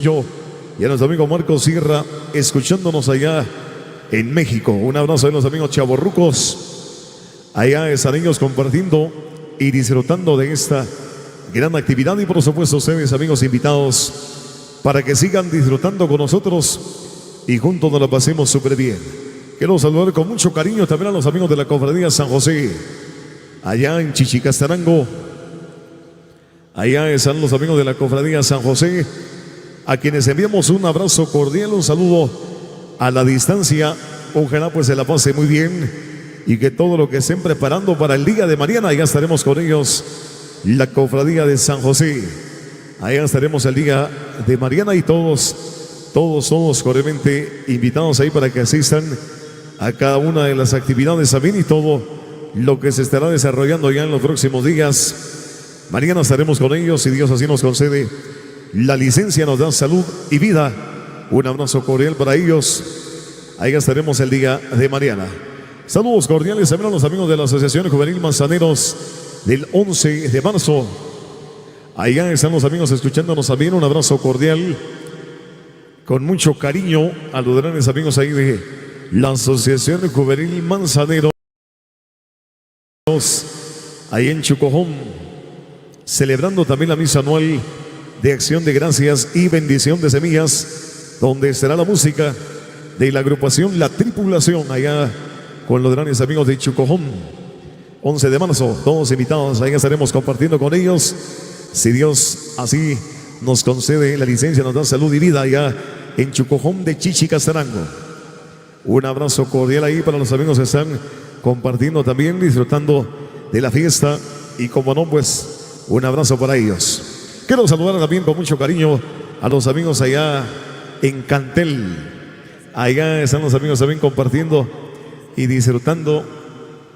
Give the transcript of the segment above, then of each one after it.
Yo y a nuestro amigo Marcos Sierra, escuchándonos allá en México. Un abrazo a los amigos chavorrucos, allá están ellos compartiendo y disfrutando de esta gran actividad. Y por supuesto ustedes, amigos invitados, para que sigan disfrutando con nosotros y juntos nos la pasemos súper bien. Quiero saludar con mucho cariño también a los amigos de la Cofradía San José, allá en Chichicastarango. Allá están los amigos de la Cofradía San José, a quienes enviamos un abrazo cordial, un saludo a la distancia. Ojalá pues se la pase muy bien y que todo lo que estén preparando para el día de mañana, ya estaremos con ellos, la Cofradía de San José. Allá estaremos el día de mañana y todos cordialmente invitados ahí para que asistan a cada una de las actividades también y todo lo que se estará desarrollando ya en los próximos días. Mañana estaremos con ellos, si Dios así nos concede la licencia, nos da salud y vida. Un abrazo cordial para ellos. Ahí estaremos el día de mañana. Saludos cordiales también a los amigos de la Asociación Juvenil Manzaneros del 11 de marzo. Allá están los amigos escuchándonos también. Un abrazo cordial con mucho cariño a los grandes amigos ahí de la Asociación Juvenil Manzaneros, ahí en Chucojón, celebrando también la misa anual de acción de gracias y bendición de semillas, donde será la música de la agrupación La Tripulación, allá con los grandes amigos de Chucojón. 11 de marzo, todos invitados, ahí estaremos compartiendo con ellos, si Dios así nos concede la licencia, nos da salud y vida allá en Chucojón de Chichicastarango. Un abrazo cordial ahí para los amigos que están compartiendo también, disfrutando de la fiesta, y como no, pues un abrazo para ellos. Quiero saludar también con mucho cariño a los amigos allá en Cantel. Allá están los amigos también compartiendo y disfrutando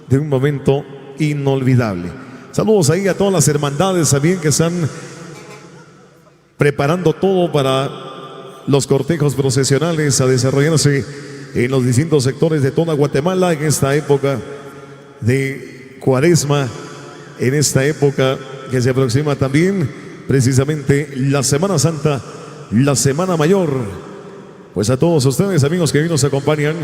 de un momento inolvidable. Saludos ahí a todas las hermandades también que están preparando todo para los cortejos procesionales a desarrollarse en los distintos sectores de toda Guatemala en esta época de Cuaresma, en esta época que se aproxima también precisamente la Semana Santa, la Semana Mayor. Pues a todos ustedes, amigos que hoy nos acompañan,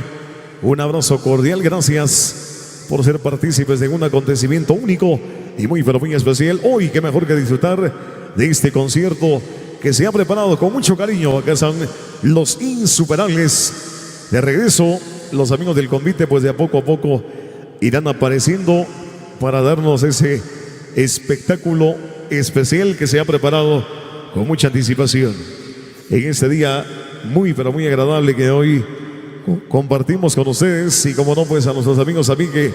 un abrazo cordial. Gracias por ser partícipes de un acontecimiento único y muy pero muy especial. Hoy, qué mejor que disfrutar de este concierto que se ha preparado con mucho cariño. Acá están los insuperables. De regreso, los amigos del convite, pues de a poco irán apareciendo para darnos ese espectáculo especial que se ha preparado con mucha anticipación en este día muy pero muy agradable que hoy compartimos con ustedes. Y como no, pues a nuestros amigos también que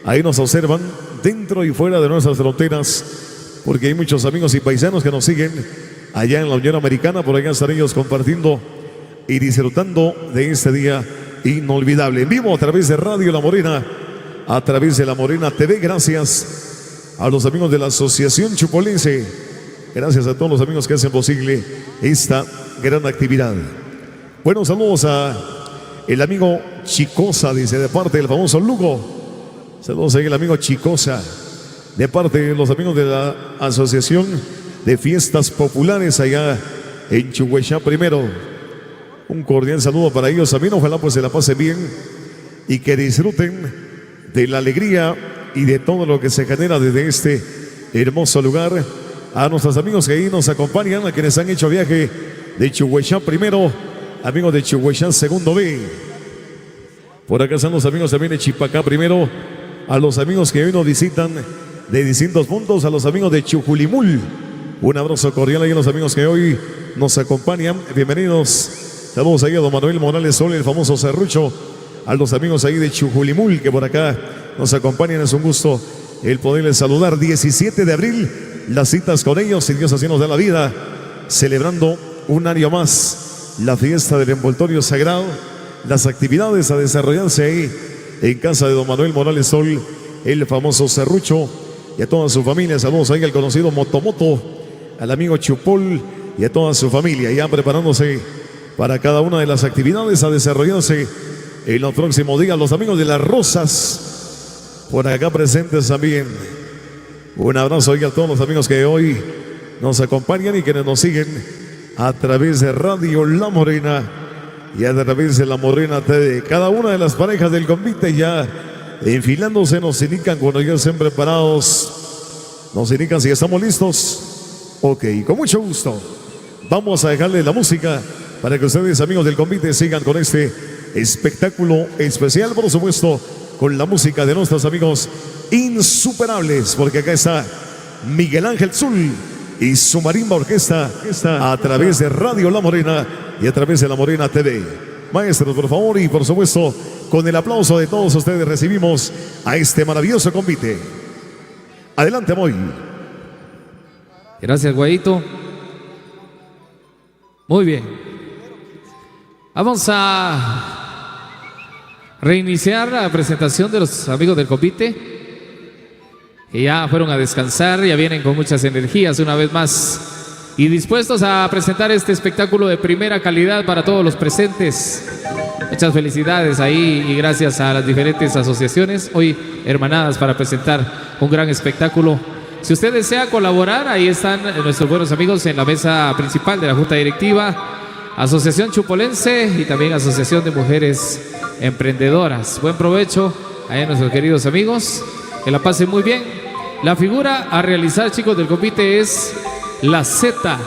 ahí nos observan dentro y fuera de nuestras fronteras, porque hay muchos amigos y paisanos que nos siguen allá en la Unión Americana. Por allá están ellos compartiendo y disfrutando de este día inolvidable. En vivo a través de Radio La Morena, a través de La Morena TV. Gracias a los amigos de la Asociación Chupolense. Gracias a todos los amigos que hacen posible esta gran actividad. Buenos saludos a el amigo Chicosa, dice, de parte del famoso Lugo. Saludos a el amigo Chicosa, de parte de los amigos de la Asociación de Fiestas Populares allá en Chuhuechá primero. Un cordial saludo para ellos también. Ojalá pues se la pasen bien y que disfruten de la alegría y de todo lo que se genera desde este hermoso lugar. A nuestros amigos que ahí nos acompañan, a quienes han hecho viaje de Chuhuechá primero, amigos de Chuhuechá segundo B. Por acá están los amigos también de Chipacá primero, a los amigos que hoy nos visitan de distintos puntos, a los amigos de Chujulimul. Un abrazo cordial ahí a los amigos que hoy nos acompañan. Bienvenidos. Saludos ahí a don Manuel Morales Sol, el famoso serrucho, a los amigos ahí de Chujulimul que por acá nos acompañan. Es un gusto el poderles saludar. 17 de abril, las citas con ellos, si Dios así nos da la vida, celebrando un año más la fiesta del envoltorio sagrado, las actividades a desarrollarse ahí en casa de don Manuel Morales Sol, el famoso serrucho, y a toda su familia. Saludos ahí al conocido Motomoto, al amigo Chupol y a toda su familia, ya preparándose para cada una de las actividades a desarrollarse en los próximos días. Los amigos de Las Rosas por acá presentes también. Un abrazo hoy a todos los amigos que hoy nos acompañan y quienes nos siguen a través de Radio La Morena y a través de La Morena TV. Cada una de las parejas del convite ya enfilándose, nos indican cuando ya estén preparados, nos indican si estamos listos. Ok, con mucho gusto vamos a dejarle la música para que ustedes, amigos del convite, sigan con este espectáculo especial, por supuesto, con la música de nuestros amigos insuperables, porque acá está Miguel Ángel Zul y su marimba orquesta a través de Radio La Morena y a través de La Morena TV. Maestros, por favor, y por supuesto, con el aplauso de todos ustedes recibimos a este maravilloso convite. Adelante, Moy. Gracias, Guayito. Muy bien. Vamos a reiniciar la presentación de los amigos del convite, que ya fueron a descansar, ya vienen con muchas energías una vez más y dispuestos a presentar este espectáculo de primera calidad para todos los presentes. Muchas felicidades ahí y gracias a las diferentes asociaciones hoy hermanadas para presentar un gran espectáculo. Si usted desea colaborar, ahí están nuestros buenos amigos en la mesa principal de la Junta Directiva, Asociación Chupolense y también Asociación de Mujeres Emprendedoras. Buen provecho a nuestros queridos amigos, que la pasen muy bien. La figura a realizar, chicos del convite, es la Z.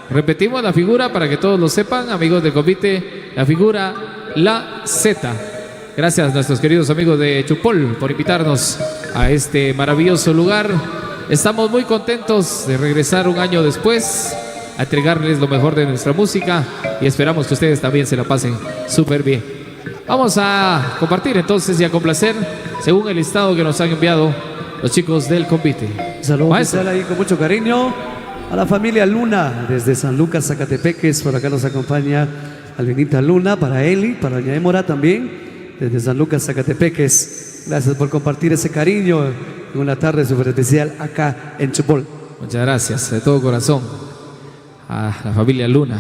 Repetimos la figura para que todos lo sepan, amigos del convite, la figura, la Z. Gracias a nuestros queridos amigos de Chupol por invitarnos a este maravilloso lugar. Estamos muy contentos de regresar un año después a entregarles lo mejor de nuestra música y esperamos que ustedes también se la pasen súper bien. Vamos a compartir entonces y a complacer según el listado que nos han enviado los chicos del convite. Saludos especial ahí con mucho cariño a la familia Luna desde San Lucas, Zacatepeques. Por acá nos acompaña Alvinita Luna, para Eli, para doña Émora también, desde San Lucas, Zacatepeques. Gracias por compartir ese cariño en una tarde súper especial acá en Chupol. Muchas gracias de todo corazón a la familia Luna.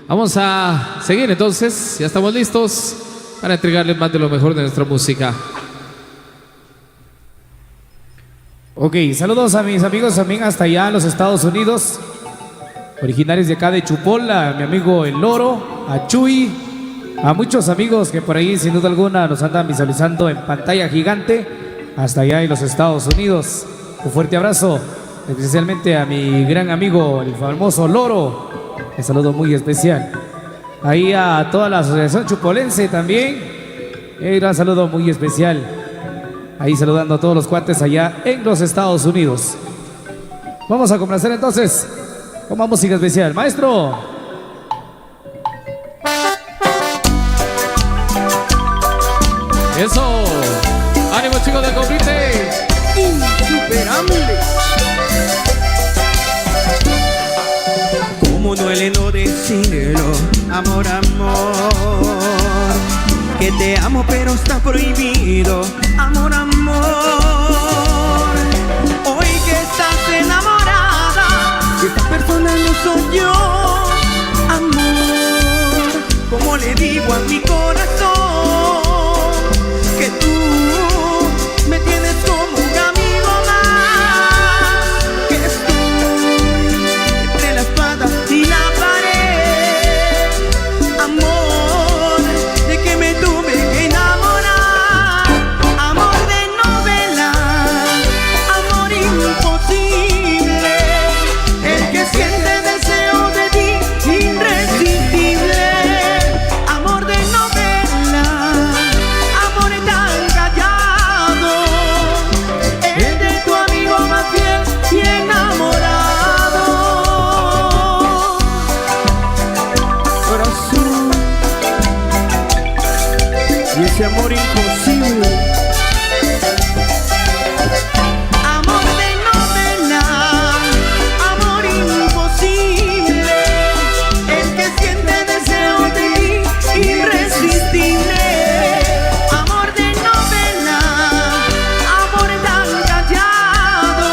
Vamos a seguir entonces, ya estamos listos para entregarles más de lo mejor de nuestra música. Ok, saludos a mis amigos también hasta allá en los Estados Unidos, originarios de acá de Chupol, a mi amigo El Loro, a Chuy, a muchos amigos que por ahí sin duda alguna nos andan visualizando en pantalla gigante hasta allá en los Estados Unidos. Un fuerte abrazo, especialmente a mi gran amigo el famoso Loro, un saludo muy especial. Ahí a toda la asociación chupolense también, un gran saludo muy especial. Ahí saludando a todos los cuates allá en los Estados Unidos. Vamos a complacer entonces con más música especial. Maestro. Eso. Ánimo, chicos del convite. Insuperables. Cómo duele no decirlo, amor, amor, que te amo pero está prohibido, amor, amor. Hoy que estás enamorada, esta persona no soy yo, amor. ¿Cómo le digo a mi corazón que tú me tienes como un amigo más? Que estoy entre la espada y la pared, amor, de que me tuve que enamorar. Amor de novela, amor imposible, el que siente deseo de ti irresistible. Amor de novela, amor tan callado, el de tu amigo más fiel y enamorado. Corazón, y ese amor imposible. Amor de novela, amor imposible, el que siente deseo de ti irresistible. Amor de novela, amor tan callado,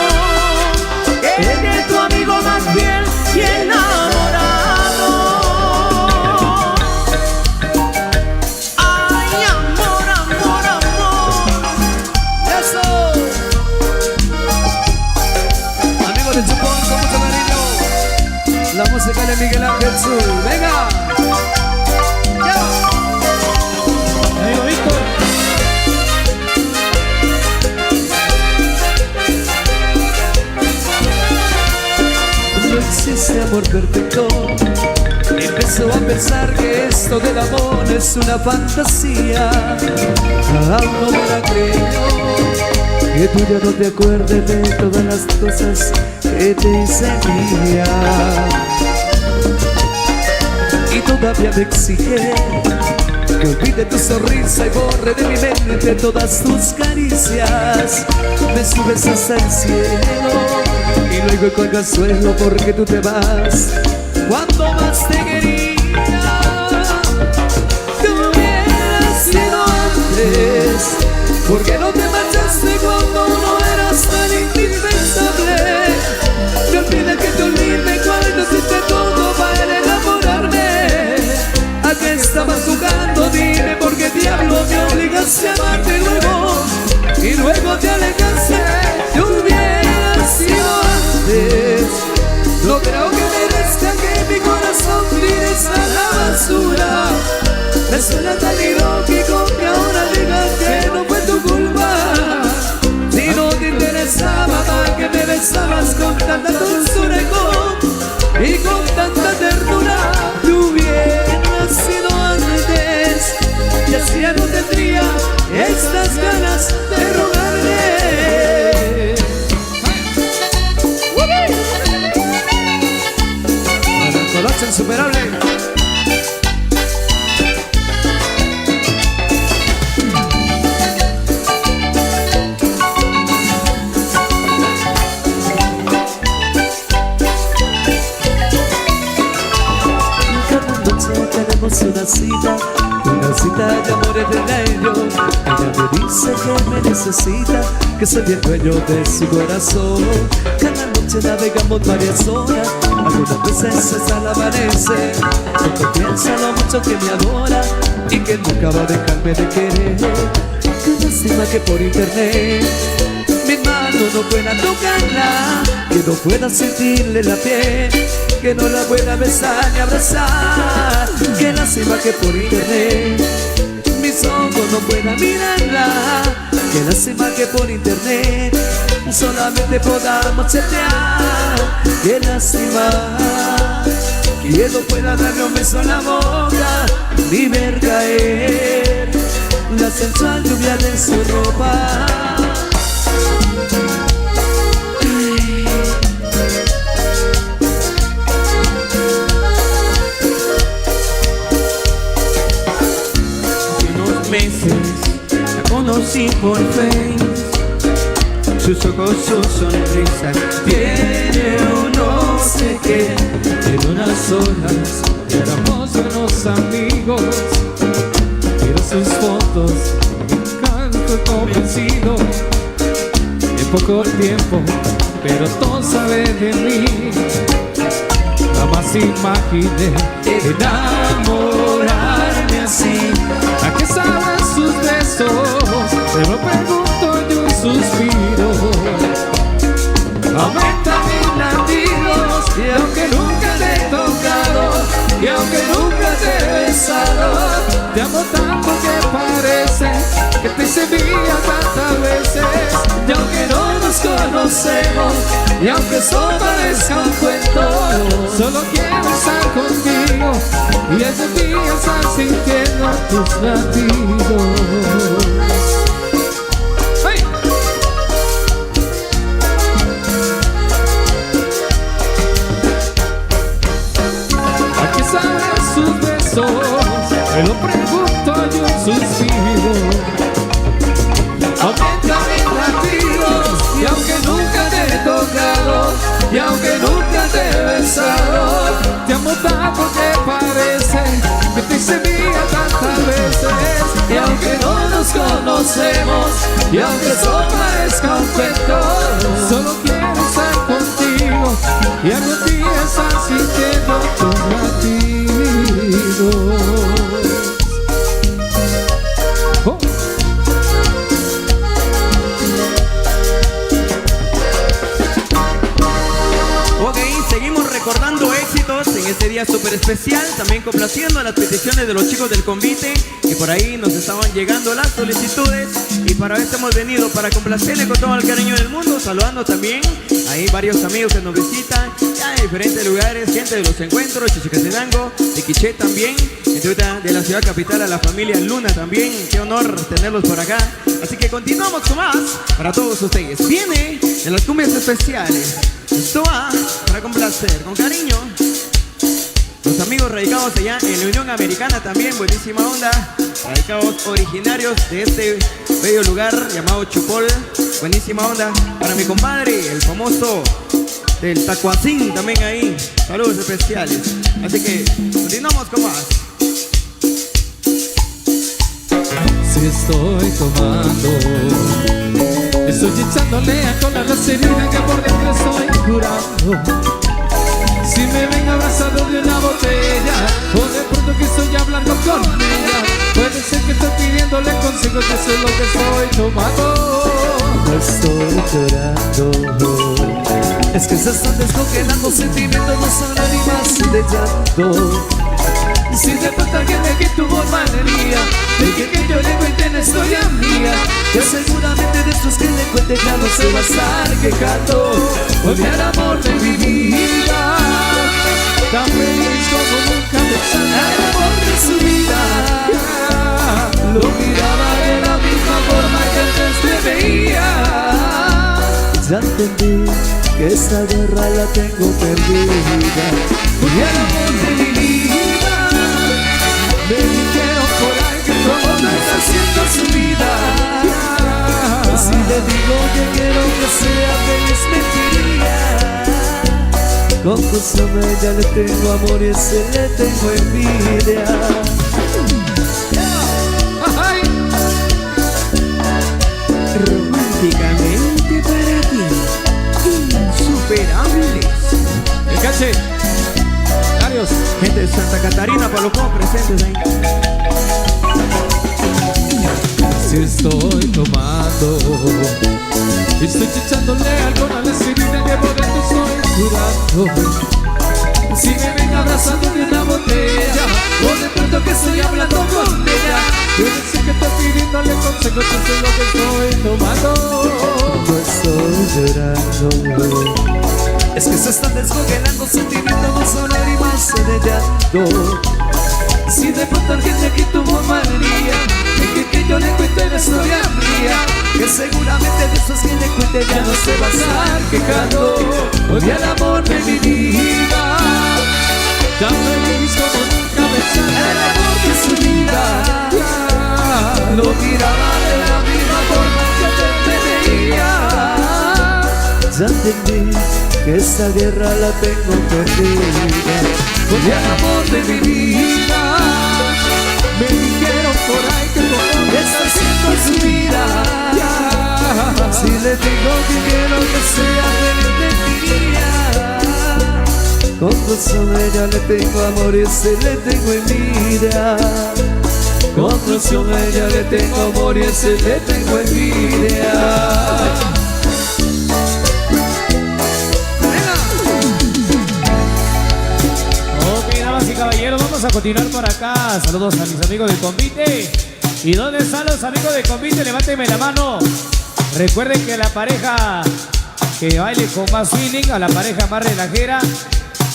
el de tu amigo más fiel y enamorado. Ay, amor, amor. Miguel Ángel Sur. Venga. Amigo Víctor. No existe amor perfecto. Empezó a pensar que esto del amor es una fantasía. Aún no me la creo, que tú ya no te acuerdes de todas las cosas que te hice mía. Y todavía me exige que olvide tu sonrisa y borre de mi mente todas tus caricias. Me subes hasta el cielo y luego colgo al suelo porque tú te vas cuando más te quería. Tú hubieras sido antes, porque no te marchaste cuando no eras tan indispensable. Me olvida que te olvide cuando hiciste todo para enamorarme. ¿A qué estabas jugando? Dime, porque diablo me obligaste a amarte luego y luego te alejaste. Tú hubieras sido antes. No creo que merezca que mi corazón tires a la basura. Me suena tan ilógico que ahora digas que no fue tu culpa. Si no te interesaba más que me besabas con tanta dulzura y con tanta ternura. Te hubieras sido antes y así ya no tendría estas ganas de rogarme. Colocha insuperable. Cada noche tenemos una cita de amor eterno. Ella me dice que me necesita, que soy el dueño de su corazón. Cada noche navegamos varias horas, algunas veces hasta el amanecer. Cuando piensa lo mucho que me adora y que nunca va a dejarme de querer. Qué lástima que por internet mis manos no puedan tocarla, que no pueda sentirle la piel, que no la pueda besar ni abrazar. Qué lástima que por internet mis ojos no puedan mirarla. Qué lástima que por internet solamente podamos chatear. Qué lástima que no pueda darle un beso en la boca ni ver caer la sensual lluvia de su ropa. Meses la conocí por Facebook, sus ojos, su sonrisa tiene un no sé qué. En unas horas éramos buenos amigos, miro sus fotos, me canto convencido. En poco tiempo, pero todo sabe de mí. Jamás imaginé enamorarme así. ¿A qué saben sus besos? Me lo pregunto y un suspiro. Aumenta mis latidos y aunque nunca te he tocado y aunque nunca te he besado, te amo tanto que parece que te hice mía tantas veces. Y aunque no nos conocemos y aunque esto parezca un cuento, solo quiero estar contigo y algún día estar sintiendo tus latidos. ¡Hey! ¿A qué saben sus besos? Me lo pregunto y un suspiro. Aumenta mis latidos y aunque nunca te he tocado y aunque nunca te he besado, te amo tanto que parece que te hice mía tantas veces. Y aunque no nos conocemos y aunque eso parezca un cuento, solo quiero estar contigo y algún día estar sintiendo tus latidos. Oh. Ok, seguimos recordando éxitos en este día. especial, también complaciendo las peticiones de los chicos del convite, que por ahí nos estaban llegando las solicitudes, y para esto hemos venido para complacerle con todo el cariño del mundo, saludando también ahí varios amigos que nos visitan ya de diferentes lugares, gente de los encuentros, Chichicastenango, de Quiché también, de la ciudad capital, a la familia Luna también. Qué honor tenerlos por acá. Así que continuamos con más para todos ustedes. Viene en las cumbias especiales. Esto va para complacer con cariño los amigos radicados allá en la Unión Americana también. Buenísima onda. Radicados originarios de este bello lugar llamado Chupol. Buenísima onda para mi compadre, el famoso del Tacuacín también ahí. Saludos especiales. Así que continuamos con más. Si estoy tomando, estoy echándole alcohol a la herida que por dentro estoy curando. Si me ven abrazado de una botella, o de pronto que estoy hablando con ella, puede ser que estoy pidiéndole consejos, que eso es lo que estoy tomando. No estoy llorando, es que se están descongelando sentimientos, no son lágrimas de llanto. Si de pronto alguien de que tuvo malería, de que yo le cuente una historia mía, que seguramente después que le cuente ya no se va a estar quejando. porque el amor de mi vida, tan feliz como nunca pensaba, el amor de su vida, lo miraba de la misma forma que antes te veía. Ya entendí que esta guerra la tengo perdida, porque el amor de mi vida, me dijeron por ahí que tu amor no está haciendo su vida. si le digo que quiero que sea feliz mentiría. Con consumo ya le tengo amor y ese le tengo envidia. Ay, Románticamente para ti, insuperables. el cache, Arios. Gente de Santa Catarina, para los juegos presentes ahí. Si estoy tomando, estoy echándole alcohol a la herida que por dentro estoy curando. Si me ven abrazando de una botella, o de pronto que estoy hablando con ella, puede ser que estoy pidiéndole consejos, eso es lo que estoy tomando. No estoy llorando, es que se están descongelando sentimientos, no son lágrimas de llanto. Si de pronto alguien de aquí tuvo malería, que yo le cuente la historia mía, que seguramente después que le cuente ya no se va a estar quejando. porque el amor de mi vida, tan feliz como nunca pensaba, el amor de su vida, lo miraba de la misma forma que te veía. Ya entendí que esta guerra la tengo perdida, porque el amor de mi vida, me dijeron por ahí que tu amor está haciendo su vida. si le digo que quiero que sea feliz mentiría. Con razón ella le tengo amor y ese le tengo envidia. Con razón ella le tengo amor y ese le tengo envidia. Ok, damas y caballeros, vamos a continuar por acá. Saludos a mis amigos del convite. ¿Y dónde están los amigos del convite? Levánteme la mano. Recuerden que la pareja que baile con más feeling, a la pareja más relajera,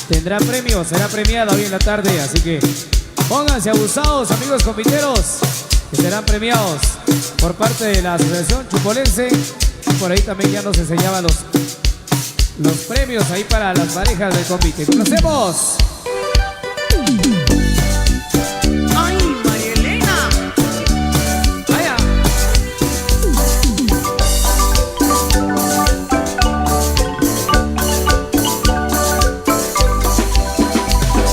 tendrá premio, será premiada hoy en la tarde. Así que pónganse abusados, amigos conviteros, que serán premiados por parte de la Asociación Chupolense. Por ahí también ya nos enseñaban los premios ahí para las parejas del convite. ¡Conocemos! ¡Ay, María Elena! Vaya.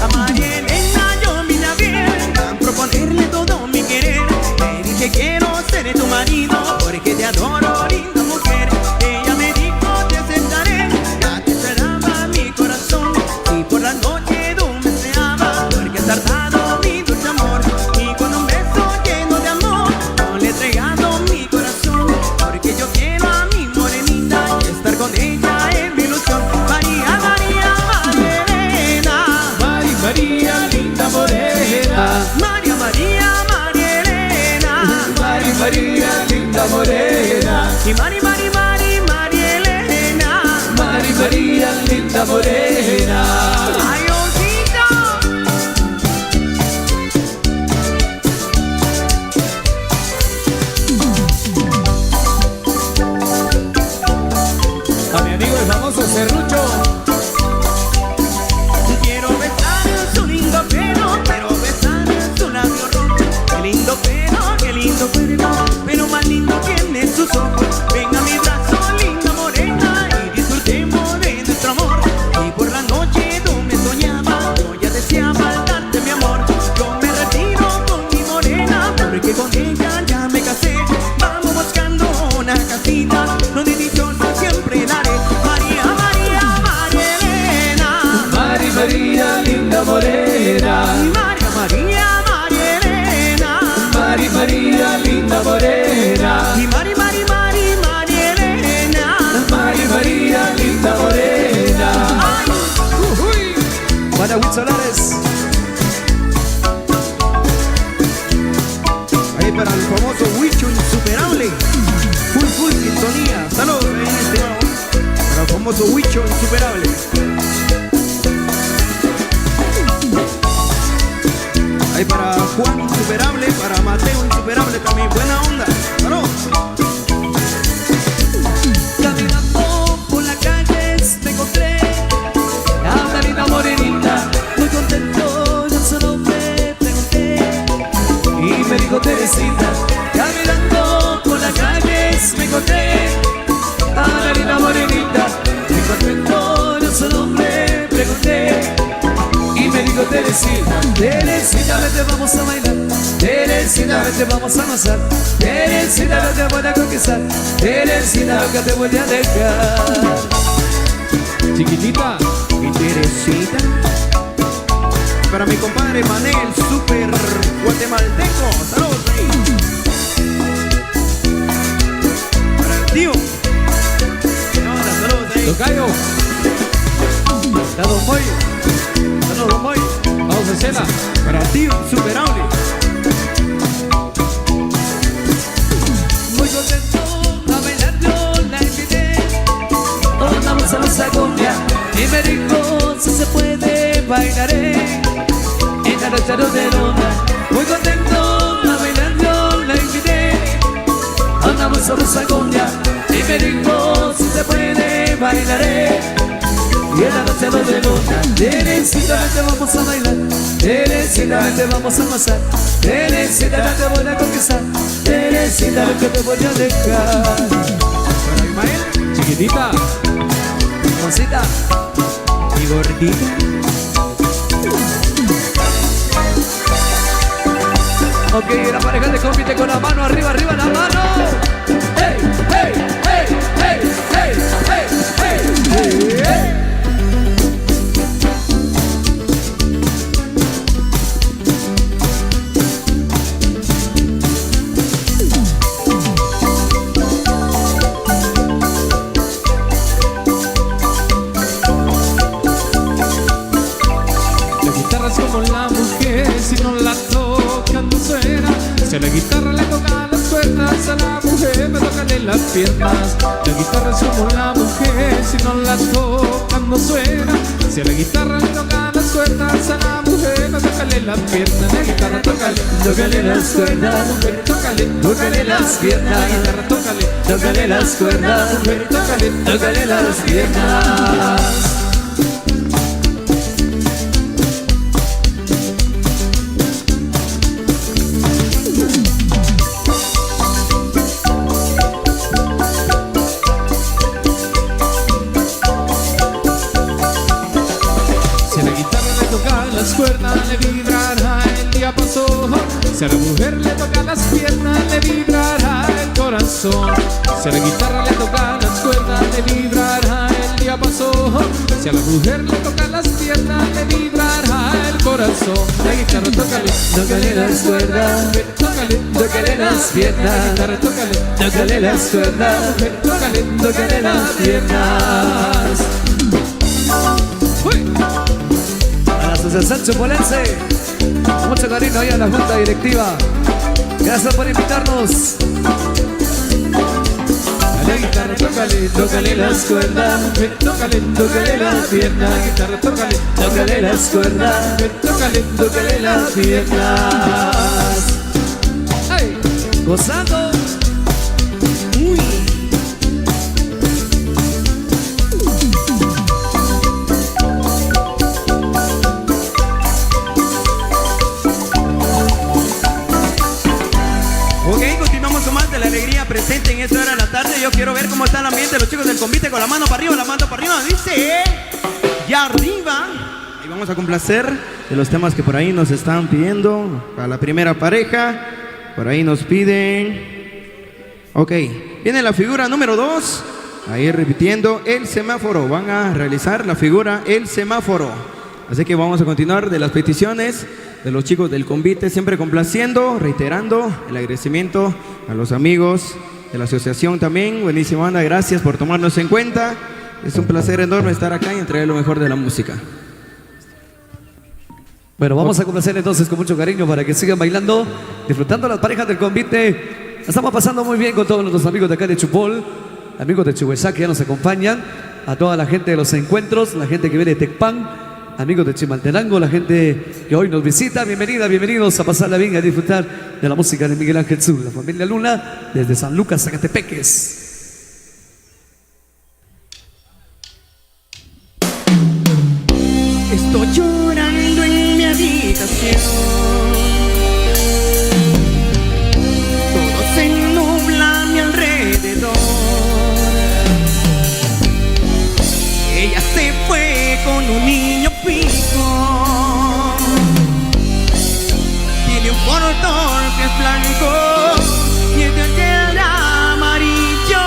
A María Elena yo vine a ver, a proponerle todo mi querer. Le dije quiero ser tu marido, porque te adoro, linda mujer. Ella me dijo te aceptaré, ya te esperaba mi corazón. Y por la noche para Will Solares. Ahí para el famoso Huicho Insuperable. Full sintonía. Saludos ahí, estimado. Para el famoso Huicho Insuperable. Ahí para Juan Insuperable, para Mateo Insuperable también. Buena onda. Saludos. Caminando por la calle te encontré a una linda morenita, muy contento, yo su nombre pregunté y me dijo Teresita. Caminando por la calle me encontré a una linda morenita, muy contento, yo su nombre pregunté y me dijo Teresita. Teresita, vete, vamos a bailar. Teresita, vete, vamos a gozar. Teresita, no te voy a conquistar. Teresita, nunca te voy a dejar. Chiquitita. Mi Teresita. Para mi compadre Manel, super guatemalteco. Saludos ahí. Para el tío. Saludos ahí. Tocayo. Saludos, Moy. Saludos, Moy. Vamos a escena. Para el tío Insuperable. Muy contento a bailar, yo la invité. Tornamos a nuestra cumbia y me dijo si se puede bailaré en la noche de luna. Muy contento a bailar, yo la invité. Tornamos a nuestra cumbia y me dijo si se puede bailaré y en la noche de luna. Teresita, vete, vamos a bailar. Teresita, vete, vamos a gozar. Teresita, no te voy a conquistar. Teresita, no te voy a dejar. Para Ismael. Chiquitita. Rosita Y gordita. Ok, la pareja de compite con la mano arriba, arriba la mano. Hey, hey, hey, hey, hey, hey, hey, hey. La guitarra es como la mujer, si no la tocan no suena. Si a la guitarra le tocan las cuerdas, a la mujer me tocan las piernas. La guitarra es como la mujer, si no la tocan no suena. Si a la guitarra le tocan las cuerdas, a la mujer me tocan las piernas. La guitarra tócale las cuerdas, mujer, tócale las piernas. La guitarra Tócale las cuerdas, mujer, tócale las piernas. Las cuerdas le vibrará el diapasón. Si a la mujer le toca las piernas le vibrará el corazón. Si a la guitarra le toca las cuerdas le vibrará el diapasón. Si a la mujer le toca las piernas le vibrará el corazón. La guitarra tócale las cuerdas, tócale las piernas. La guitarra tócale las cuerdas, tócale las piernas. ¡Uy! A la Asociación Chupolense, mucho cariño ahí a la Junta Directiva. Gracias por invitarnos. A la guitarra tócale las cuerdas, tócale las piernas. La guitarra tócale las cuerdas, tócale las piernas. ¡Ay! Gozando. Ok, continuamos con más de la alegría presente en esta hora de la tarde. Yo quiero ver cómo está el ambiente de los chicos del convite con la mano para arriba, la mano para arriba. Dice, ya arriba. Y vamos a complacer de los temas que por ahí nos están pidiendo. Para la primera pareja, por ahí nos piden. Ok, viene la figura número 2. Ahí repitiendo el semáforo. Van a realizar la figura el semáforo. Así que vamos a continuar de las peticiones de los chicos del convite, siempre complaciendo, reiterando el agradecimiento a los amigos de la asociación también. Buenísima banda, gracias por tomarnos en cuenta. Es un placer enorme estar acá y entregar lo mejor de la música. Bueno, vamos a complacer entonces con mucho cariño para que sigan bailando, disfrutando las parejas del convite. La estamos pasando muy bien con todos nuestros amigos de acá de Chupol, amigos de Chihuahua que ya nos acompañan, a toda la gente de los encuentros, la gente que viene de Tecpan, amigos de Chimaltenango, la gente que hoy nos visita. Bienvenida, bienvenidos a pasarla bien, a disfrutar de la música de Miguel Ángel Sur, la familia Luna, desde San Lucas, Zacatepeques. Estoy llorando en mi habitación, todo se nubla a mi alrededor. Ella se fue con un niño pico, tiene un portón que es blanco y el que era amarillo.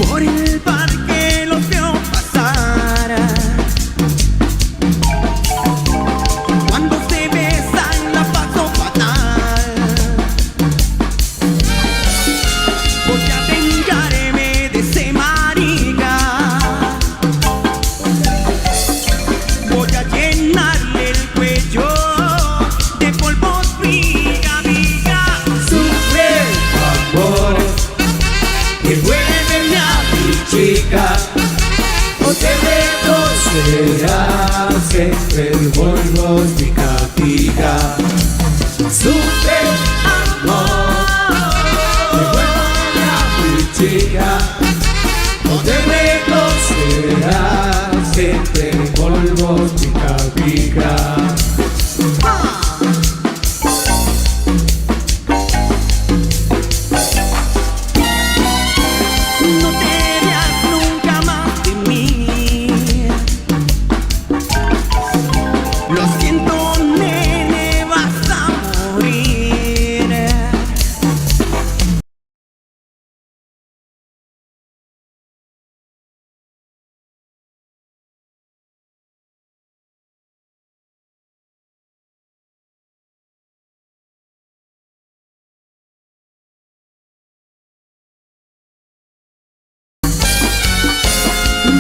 Por el parque los veo pasar, cuando se besan la paso fatal. Voy a vengarme de ese marica, voy a llenarle el cuello de polvos viga, viga. Sufre, amor, devuélveme a mi chica, o te reconocerás siempre el polvo pica, pica. Sufre, amor, devuélveme a mi chica, o te reconocerás siempre el polvo pica, pica. No te veas nunca más de mí. Lo siento, nene, vas a morir.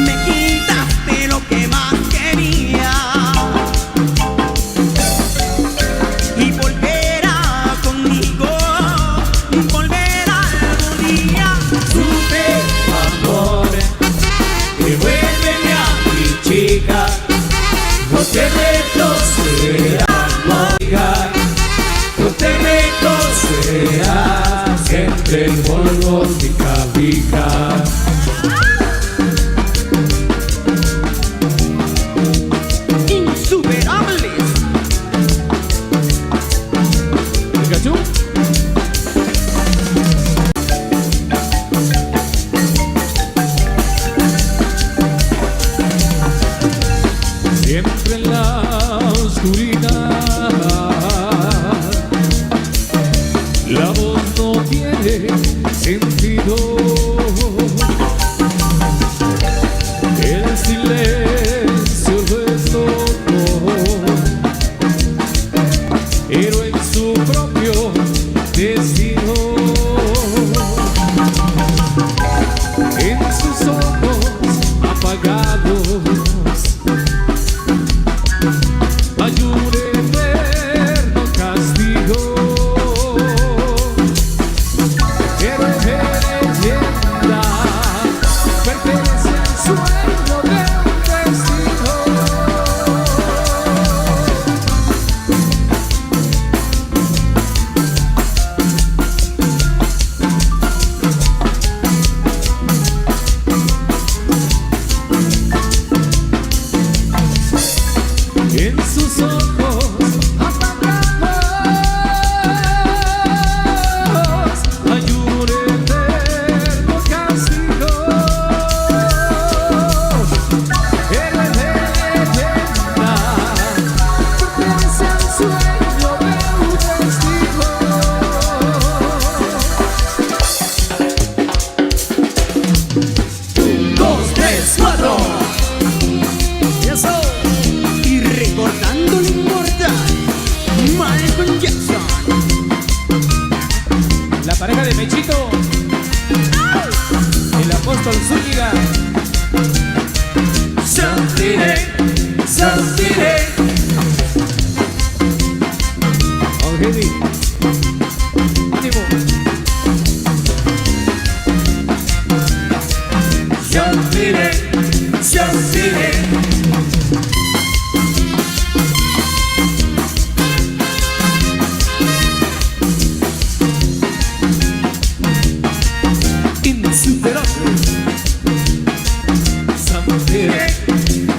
Me quitaste lo que más quería y volverá conmigo, volverá algún día. Sufre, amor, devuélveme a mi chica, no te reconocerás, amiga, no te reconocerás, siempre el polvo pica, pica. Insuperables. Pikachu. Siempre en la oscuridad, la voz no tiene sentido. El silencio no es todo, pero en su propio destino, en sus ojos apagados, hay un eterno castigo. Pero es leyenda, pertenece al sueño de un destino. En sus ojos apagados hay un eterno castigo. Héroe de leyenda, pertenece al sueño de un testigo. 1, 2, 3, 4. Y recordando lo suspiré. Oh, Heavy. Ánimo. Suspiré, suspiré. Insuperable. Suspiré,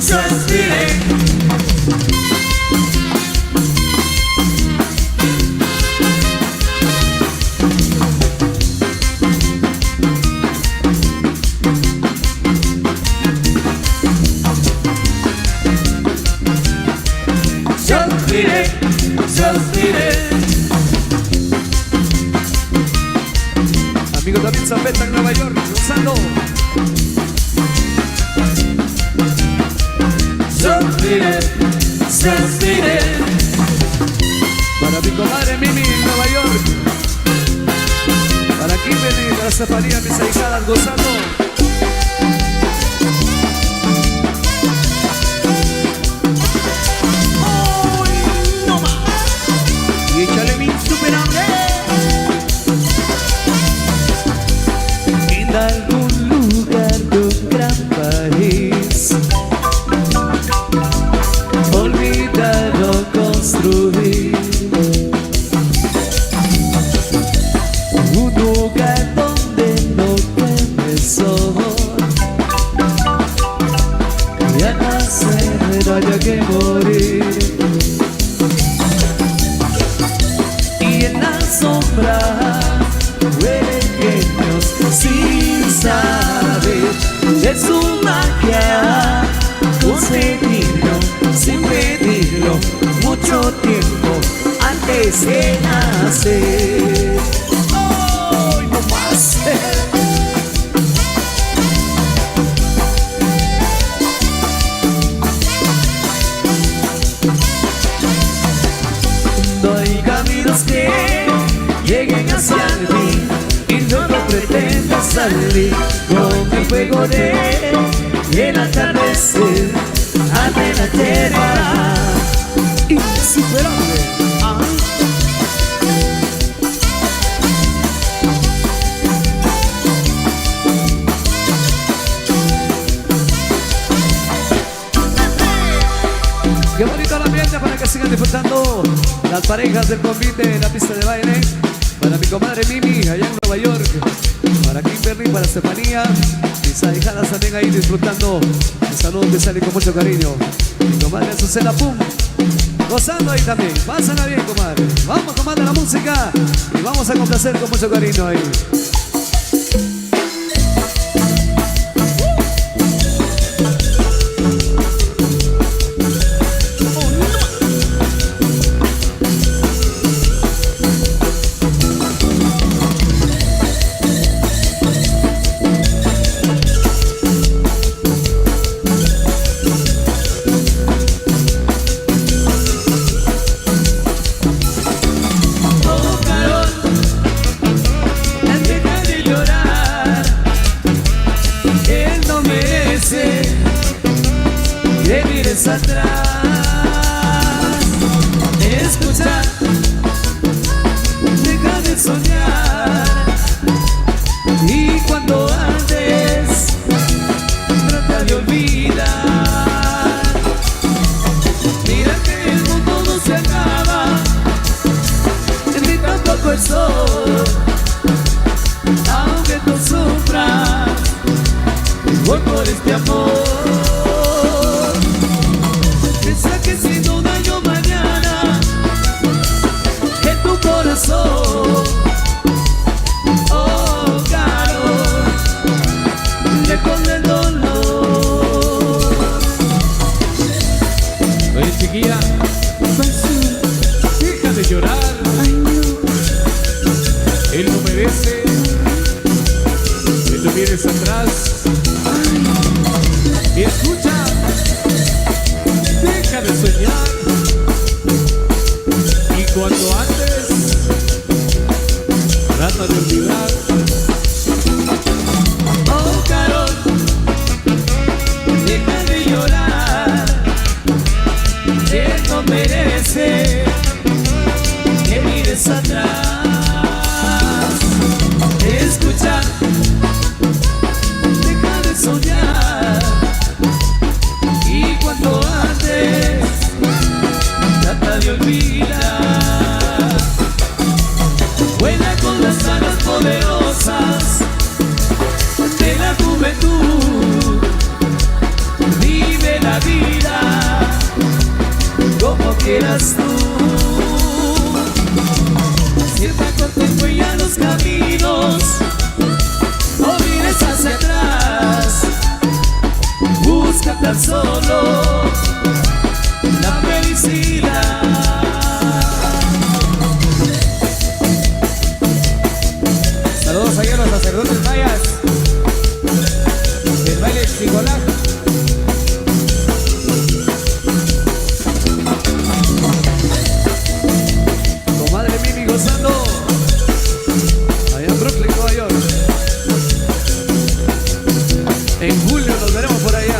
suspiré. Suspiré, suspiré. Amigo también Zambeta en Nueva York, Gonzalo. Suspiré, suspiré. Para mi comadre Mimi en Nueva York. Para Kimberly, para Zaparía, mis ahijadas gozando. Y échale mi insuperable. En algún lugar de un gran país olvidado construir un lugar donde no queme sol y al nacer no haya que morir. Y en la sombra huelen genios sin saber de su magia, conseguirlo sin pedirlo mucho tiempo antes de nacer. ¡Oh, no más! No hay caminos que lleguen hacia el fin y luego pretendas salir con el fuego del atardecer ante la tierra insuperable. Qué bonito el ambiente para que sigan disfrutando las parejas del convite en la pista de baile. Para mi comadre Mimi allá en Nueva York. Para Kimberly, para Estefanía. Mis ahijadas también ahí disfrutando. Un saludo que sale con mucho cariño. Mi comadre Azucena Pum. Gozando ahí también. Pásala bien, comadre. Vamos, comadre, la música. Y vamos a complacer con mucho cariño ahí. Que mires atrás, escucha, deja de soñar. Y cuando andes, trata de olvidar. Mira que el mundo no se acaba, ni tampoco el sol. Aunque tú sufras, voy por este amor. Piensa que si no daño mañana en tu corazón, oh claro, lejos del dolor. Oye, chiquilla, deja de llorar. Él no merece que tú vienes atrás. Y escucha, deja de soñar. Y cuando antes, trata de olvidar. Oh Carol, deja de llorar. quieras tú. Siempre corto y huella los caminos, no mires hacia atrás, busca tan solo la felicidad. Saludos ahí a los sacerdotes mayas del baile Chicolá. Comadre Mimi gozando allá en Brooklyn, Nueva York. En julio nos veremos por allá.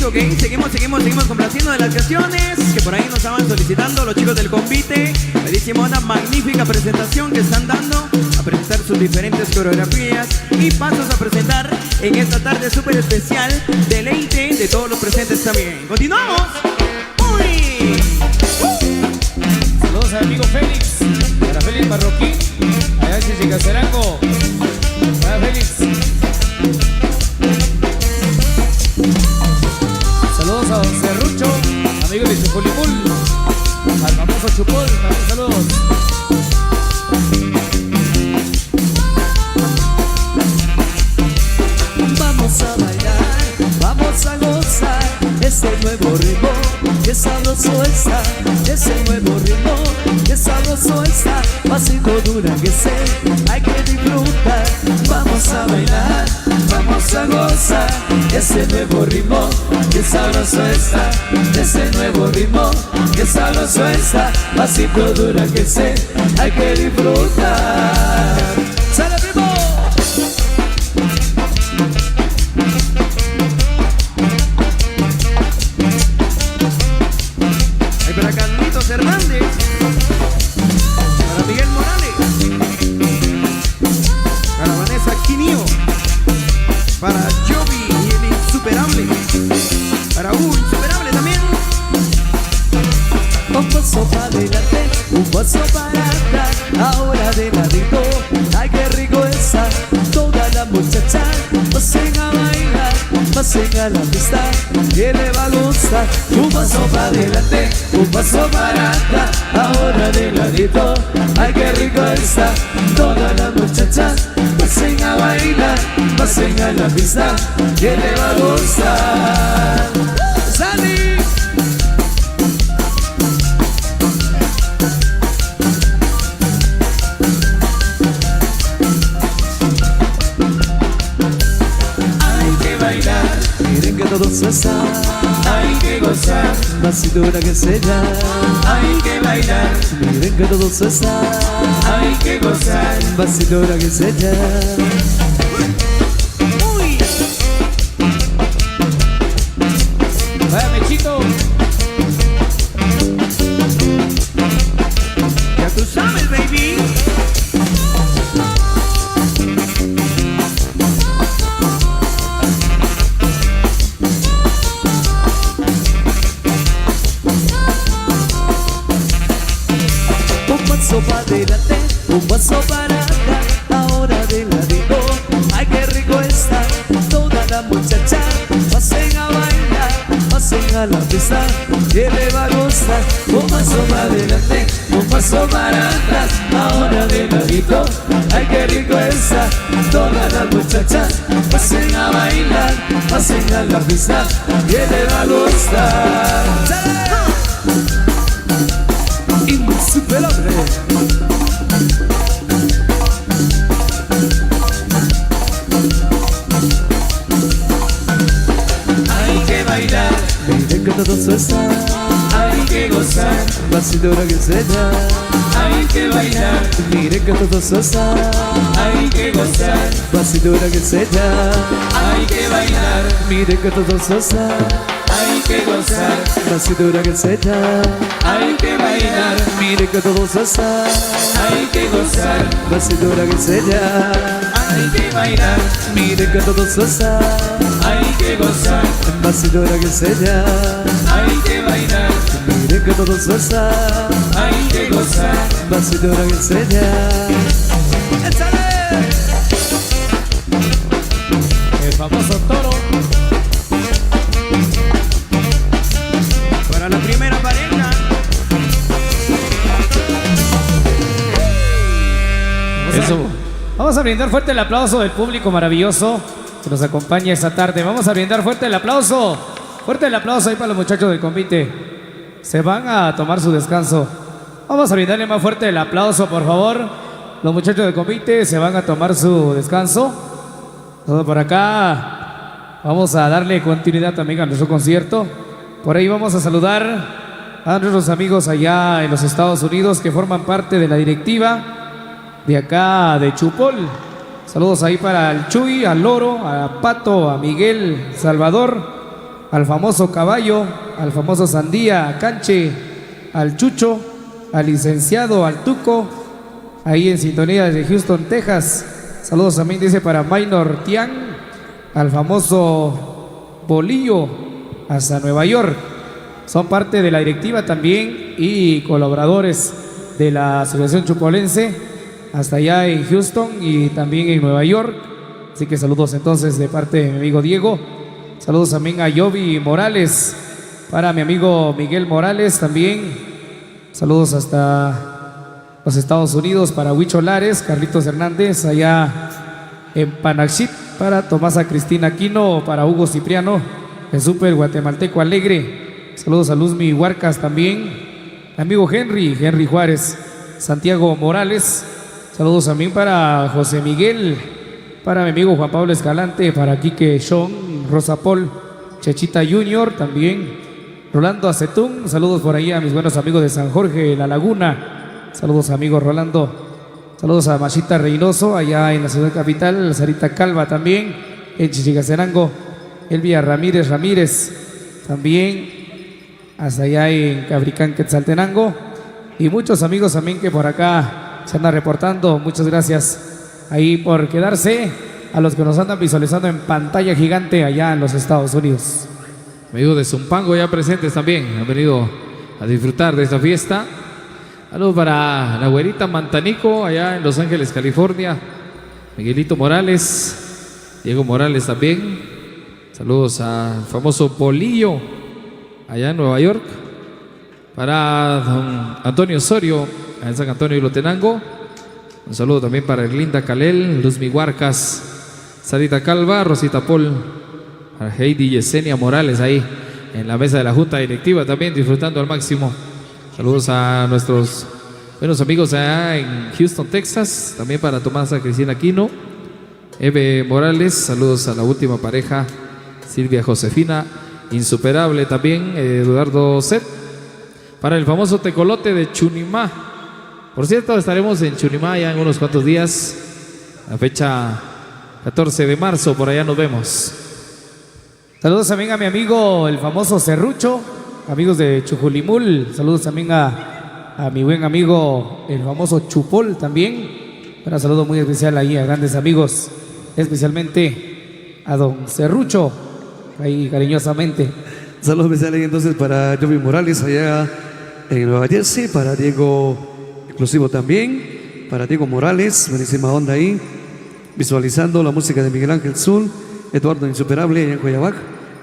Ok, seguimos complaciendo de las canciones que por ahí nos estaban solicitando los chicos del convite. Bellísima, una magnífica presentación que están dando a presentar sus diferentes coreografías y pasos a presentar en esta tarde súper especial. Deleite de todos los presentes también. ¡Continuamos! ¡Uy! Saludos al amigo Félix, para Félix Marroquín, allá en Chichicacerango. Para Félix. Saludos a Don Cerrucho, amigo de Chupolimul, al famoso Chupol, también saludos. Vamos a bailar, vamos a gozar ese nuevo ritmo, que sabroso está, ese nuevo ritmo, que sabroso está, pasito dura que sé, hay que disfrutar. Vamos a bailar, vamos a gozar ese nuevo ritmo, que sabroso está, ese nuevo ritmo, que sabroso está, pasito dura que sé, hay que disfrutar. ¡Sale primo! Ahí para Carlitos Hernández, para Miguel Morales, para Vanessa Quinio, para Jovi y el insuperable, para insuperable también. Un paso para adelante, un paso para atrás, ahora de ladito, ay qué rico está, toda la muchacha, pasen a bailar, pasen a la pista, que le va a gustar. Un paso para adelante, un paso para atrás, ahora de ladito, ay qué rico está, toda la muchacha, pasen a bailar, pasen a la pista, que le va a gustar. ¡Salí! Miren que todos están, Hay que gozar, más cintura que sella. hay que bailar, Miren que todos están, hay que gozar. más cintura que sella. Uy, Vaya Mechito, ya tú sabes, baby. Un paso para adelante, un paso para atrás, ahora de ladito, ay qué rico está, toda la muchacha, pasen a bailar, pasen a la pista, que le va a gustar. Un paso para adelante, un paso para atrás, ahora de ladito, ay qué rico está, toda la muchacha, pasen a bailar, pasen a la pista, que le va a gustar. Insuperable. hay que bailar, Miren que todos están, hay que gozar, más cintura que sella. hay que bailar, Miren que todos están, hay que gozar, más cintura que sella. hay que bailar, Miren que todos están, hay que gozar, más cintura que sella. hay que bailar, Miren que todos están, hay que gozar, más cintura que sella. hay que bailar, Miren que todos están, hay que gozar, más cintura que sella. hay que bailar, Miren que todos están, hay que gozar. más cintura que sella. El famoso toro. Vamos a brindar fuerte el aplauso del público maravilloso que nos acompaña esta tarde. Vamos a brindar fuerte el aplauso. Fuerte el aplauso ahí para los muchachos del convite. Se van a tomar su descanso. Vamos a brindarle más fuerte el aplauso, por favor. Los muchachos del convite se van a tomar su descanso. Todo por acá. Vamos a darle continuidad también a nuestro concierto. Por ahí vamos a saludar a nuestros amigos allá en los Estados Unidos que forman parte de la directiva de acá de Chupol. Saludos ahí para el Chuy, al Loro, a Pato, a Miguel, Salvador, al famoso Caballo, al famoso Sandía, a Canche, al Chucho, al licenciado, al Tuco, ahí en sintonía desde Houston, Texas. Saludos también dice para Minor Tian, al famoso Bolillo, hasta Nueva York. Son parte de la directiva también y colaboradores de la Asociación Chupolense hasta allá en Houston y también en Nueva York. Así que saludos entonces de parte de mi amigo Diego. Saludos también a Jovi Morales, para mi amigo Miguel Morales también. Saludos hasta los Estados Unidos para Huicho Lares, Carlitos Hernández allá en Panaxit, para Tomasa Cristina Aquino, para Hugo Cipriano, el súper guatemalteco alegre. Saludos a Luzmi Huarcas también. Mi amigo Henry Juárez, Santiago Morales. Saludos también para José Miguel, para mi amigo Juan Pablo Escalante, para Quique Sean, Rosa Paul, Chechita Junior también, Rolando Acetún. Saludos por ahí a mis buenos amigos de San Jorge, La Laguna. Saludos amigo Rolando. Saludos a Machita Reynoso, allá en la ciudad capital, Sarita Calva también, en Chichicastenango, Elvia Ramírez también, hasta allá en Cabricán, Quetzaltenango, y muchos amigos también que por acá se andan reportando. Muchas gracias ahí por quedarse, a los que nos andan visualizando en pantalla gigante allá en los Estados Unidos. Amigos de Zumpango ya presentes también, han venido a disfrutar de esta fiesta. Saludos para la güerita Mantanico allá en Los Ángeles, California, Miguelito Morales, Diego Morales también. Saludos al famoso Polillo allá en Nueva York, para don Antonio Osorio en San Antonio y Lotenango. Un saludo también para Erlinda Calel, Luzmi Huarcas, Sarita Calva, Rosita Paul, para Heidi Yesenia Morales ahí en la mesa de la Junta Directiva también disfrutando al máximo. Saludos a nuestros buenos amigos allá en Houston, Texas, también para Tomasa Cristina Aquino, Eve Morales. Saludos a la última pareja, Silvia Josefina Insuperable también, Eduardo Set, para el famoso tecolote de Chunimá. Por cierto, estaremos en Chunimá ya en unos cuantos días, la fecha 14 de marzo, por allá nos vemos. Saludos también a mi amigo el famoso Serrucho, amigos de Chujulimul. Saludos también a mi buen amigo el famoso Chupol también. Un saludo muy especial ahí a grandes amigos, especialmente a don Serrucho, ahí cariñosamente. Saludos especiales entonces para Jovi Morales allá en Nueva Jersey, para Diego Exclusivo también, para Diego Morales, buenísima onda ahí, visualizando la música de Miguel Ángel Zul, Eduardo Insuperable allá en Coyabac,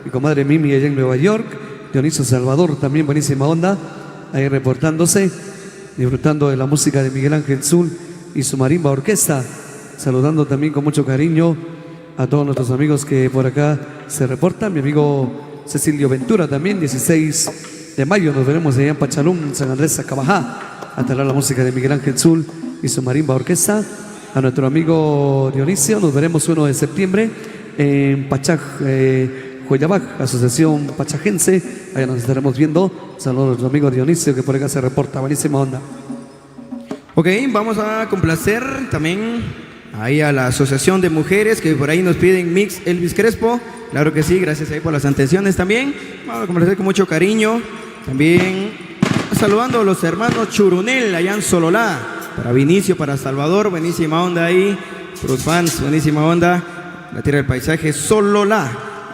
mi comadre Mimi allá en Nueva York, Dionisio Salvador también buenísima onda, ahí reportándose, disfrutando de la música de Miguel Ángel Zul y su marimba orquesta, saludando también con mucho cariño a todos nuestros amigos que por acá se reportan. Mi amigo Cecilio Ventura también, 16 de mayo nos veremos allá en Pachalún, San Andrés, Acabajá, a traer la música de Miguel Ángel Zul y su marimba orquesta. A nuestro amigo Dionisio nos veremos 1 de septiembre en Pachaj, Coyabac, Asociación Pachajense, allá nos estaremos viendo. Saludos a nuestro amigo Dionisio que por acá se reporta, buenísima onda. Ok, vamos a complacer también ahí a la Asociación de Mujeres que por ahí nos piden Mix Elvis Crespo. Claro que sí, gracias ahí por las atenciones también. Vamos a complacer con mucho cariño. También saludando a los hermanos Churunel allá en Sololá. Para Vinicio, para Salvador, buenísima onda ahí. Para los fans, buenísima onda. La tierra del paisaje, Sololá.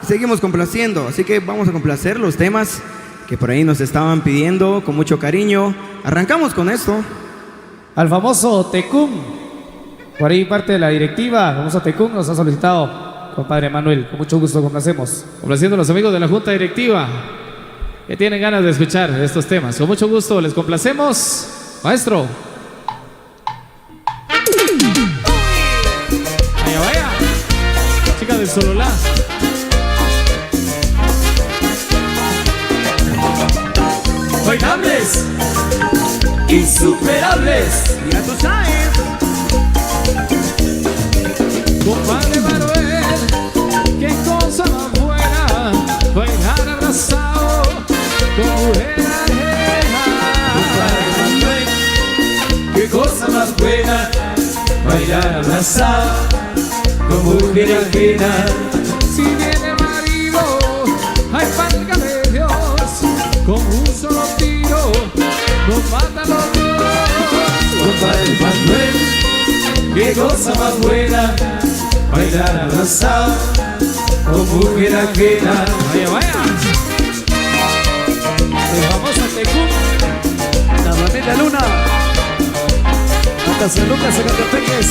Seguimos complaciendo, así que vamos a complacer los temas que por ahí nos estaban pidiendo con mucho cariño. Arrancamos con esto. Al famoso Tecum, por ahí parte de la directiva, el famoso Tecum nos ha solicitado, compadre Manuel, con mucho gusto complacemos. Complaciendo a los amigos de la Junta Directiva que tienen ganas de escuchar estos temas. Con mucho gusto les complacemos. Maestro. solo la. Bailables, insuperables. Ya tú sabes. Compadre Manuel, qué cosa más buena, bailar abrazado con mujer ajena. Compadre Manuel, qué cosa más buena, bailar abrazado con mujer ajena. Si viene marido, ay válgame Dios, con un solo tiro nos mata los dos. Compadre Manuel, qué cosa más buena, bailar abrazado con mujer ajena. Vaya, vaya. El famoso Tecún. La familia Luna. Hasta San Lucas, Zacatepeques.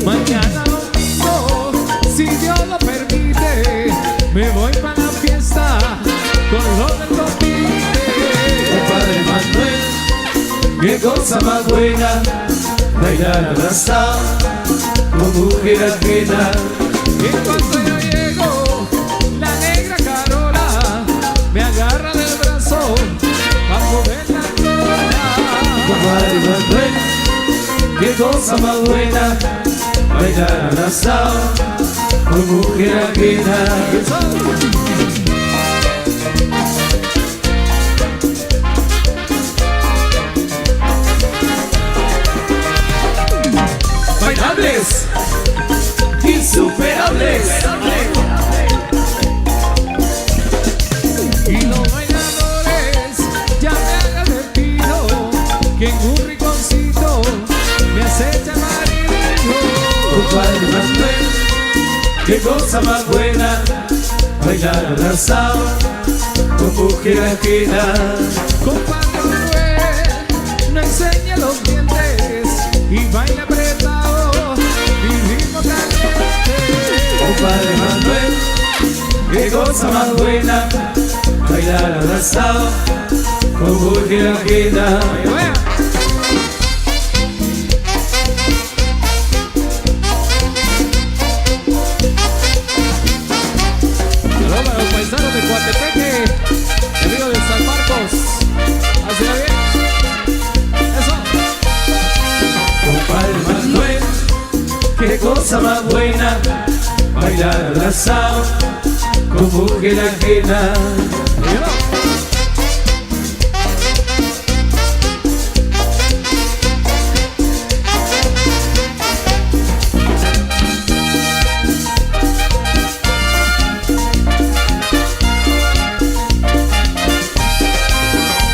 Mañana domingo, si Dios lo permite, me voy para la fiesta con los del compite. Compadre Manuel, qué cosa más buena, bailar abrazado con mujer ajena. Y cuando yo llego, la negra Carola me agarra del brazo para mover la cola. Compadre Manuel, qué cosa más buena, bailar abrazado con mujer ajena. Bailables, insuperables. Y los bailadores ya me han advertido que en un rinconcito me acecha el marido. Compadre Manuel, qué cosa más buena, bailar abrazado con mujer ajena. Compadre Manuel, no enseña los dientes y baila apretado mi ritmo caliente. Compadre Manuel, qué cosa más buena, bailar abrazado con mujer ajena. Vaya, vaya. Saludos para los paisanos de Coatepeque, amigos de San Marcos. Así bien. Eso. Compadre Manuel, qué cosa más buena, bailar abrazado con mujer ajena.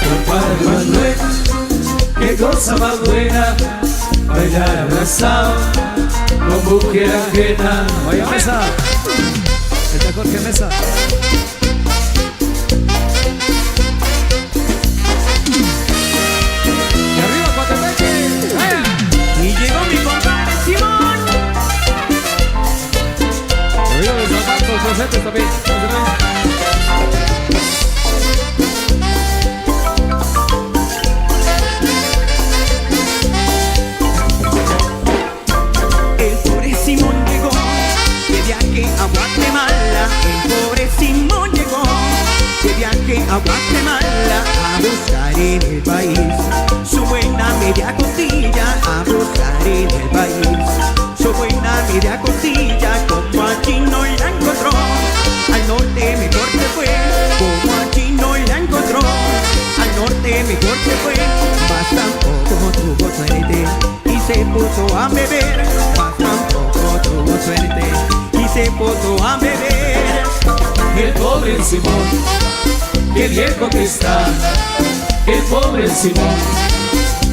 Compadre Manuel, qué cosa más buena, bailar abrazado con mujer ajena. Vaya Mesa. Está Jorge Mesa. Y arriba Coatepeque. Vaya. Y llegó mi compadre Simón. Amigos de San Marcos presentes también. El pobre Simón llegó de viaje a Guatemala. El pobre Simón llegó de viaje a Guatemala a buscar en el país su buena media costilla, a buscar en el país su buena media costilla. Como a Chino y la encontró, al norte mejor se fue. Como a Chino y la encontró, al norte mejor se fue. Mas tampoco tuvo suerte y se puso a beber. Mas tampoco tuvo suerte y se puso a beber. El pobre Simón, qué viejo que está. El pobre Simón,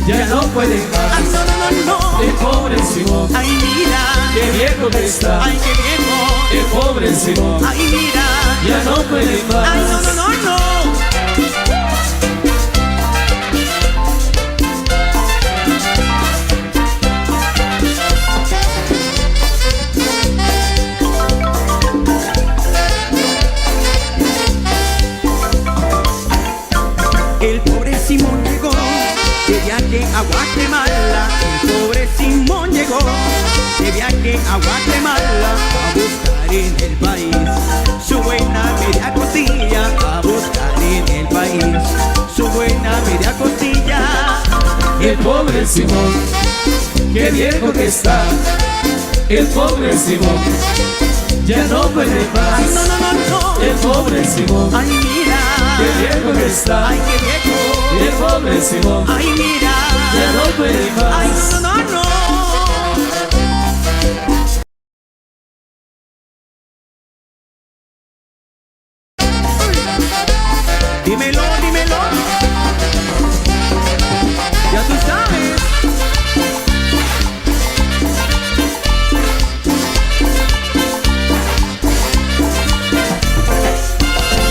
ya no puede Ay, más. no, no, no, El no. pobre Simón, Ay, mira, qué viejo que está. ay, qué viejo. El pobre Simón, Ay, mira, ya no puede más. ay, no, no, no, no. El pobre Simón llegó a Guatemala a buscar en el país su buena media costilla, a buscar en el país su buena media costilla. El pobre Simón, qué viejo que está. El pobre Simón, ya no puede más. Ay, no, no, no, no. El pobre Simón, Ay, mira, qué viejo que está. ay, qué viejo. El pobre Simón, Ay, mira, ya no puede más. ay, no, no, no, no. Dímelo, dímelo. Ya tú sabes.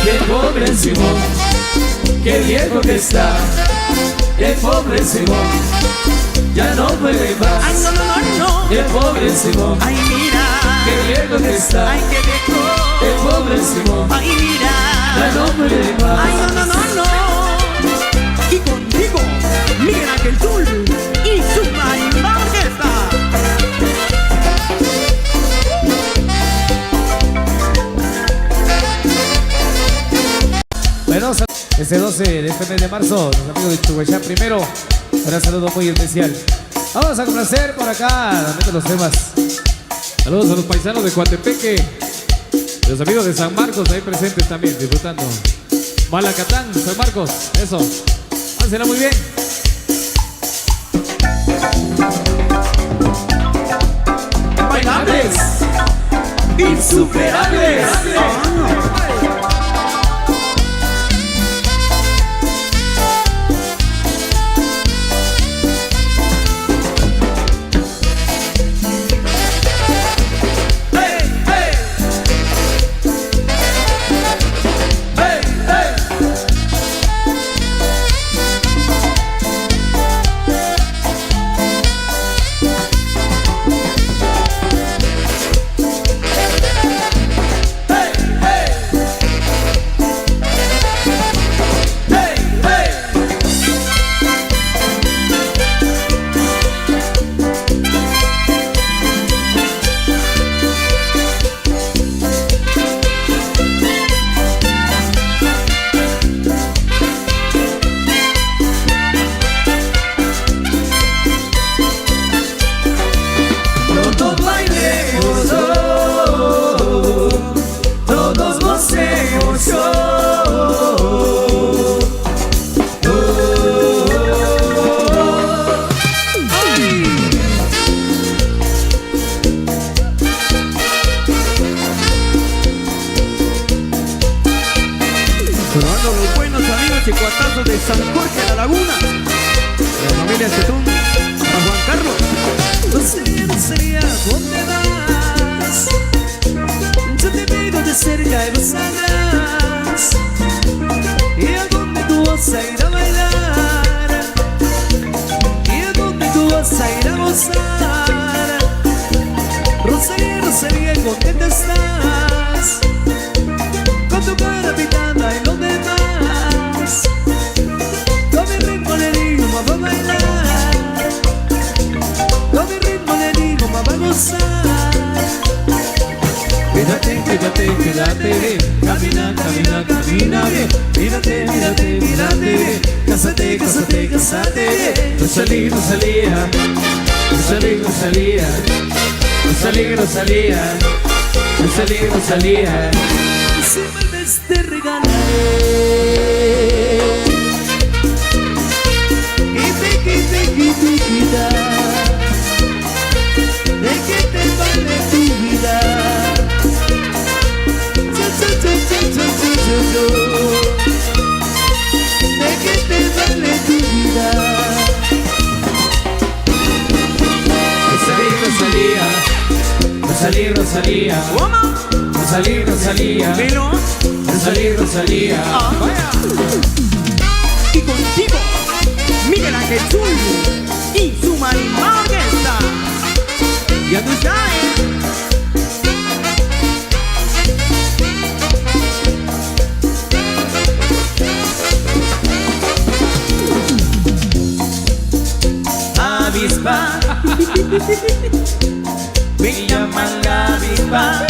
El pobre Simón, qué viejo que está. El pobre Simón, ya no puede más. Ay, no, no, no, no. El pobre Simón, Ay, mira, qué viejo que está. ay, qué viejo. El pobre Simón, Ay, mira, ya no puede más. ay, no, no, no, no. Y contigo, Miguel Ángel Zul y su marimba orquesta. Bueno, este 12 de este mes de marzo, los amigos de Chuhuachán primero, un saludo muy especial. Vamos a complacer por acá, realmente los temas. Saludos a los paisanos de Coatepeque, los amigos de San Marcos ahí presentes también, disfrutando. Malacatán, San Marcos, eso. Háganla muy bien. Bailables, Insuperables. probando los buenos amigos chicuatazos de San Jorge de la Laguna, de la familia Cetún, a Juan Carlos. No sería dónde vas. Yo te veo de cerca y lo sabrás. Y a dónde tú vas a ir a bailar. Y a dónde tú vas a ir a gozar. Rosalía, Rosalía, contenta estás. Con tu cara pintada y los demás. Con mi ritmo le digo, vamos a bailar. Con mi ritmo le digo, vamos a gozar. Quédate, quédate, quédate. Camina, camina, camina bien. Mírate, mírate, mírate. Cásate, cásate, cásate. Rosalía, Rosalía. Rosalía, Rosalía. Rosalía, Rosalía. Rosalía, Rosalía. Si vuelves te regalaré. Y te quita. De que te vale tu vida. De que te vale tu vida. Rosalía, Rosalía. Rosalía, Rosalía. ¿Cómo? Rosalía, Rosalía. Pero, Rosalía, Rosalía. vaya. Y contigo, Miguel Ángel Zul y su marimba orquesta. Ya tú sabes. Avispa. me llaman la avispa.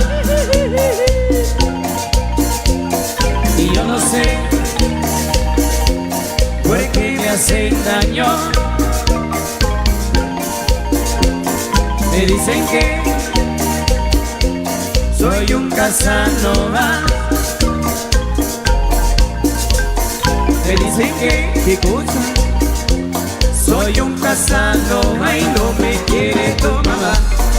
Y yo no sé por qué me hacen daño. Me dicen que Soy un Casanova. me dicen que ¿Qué cosa? soy un Casanova y no me quiere tu mamá.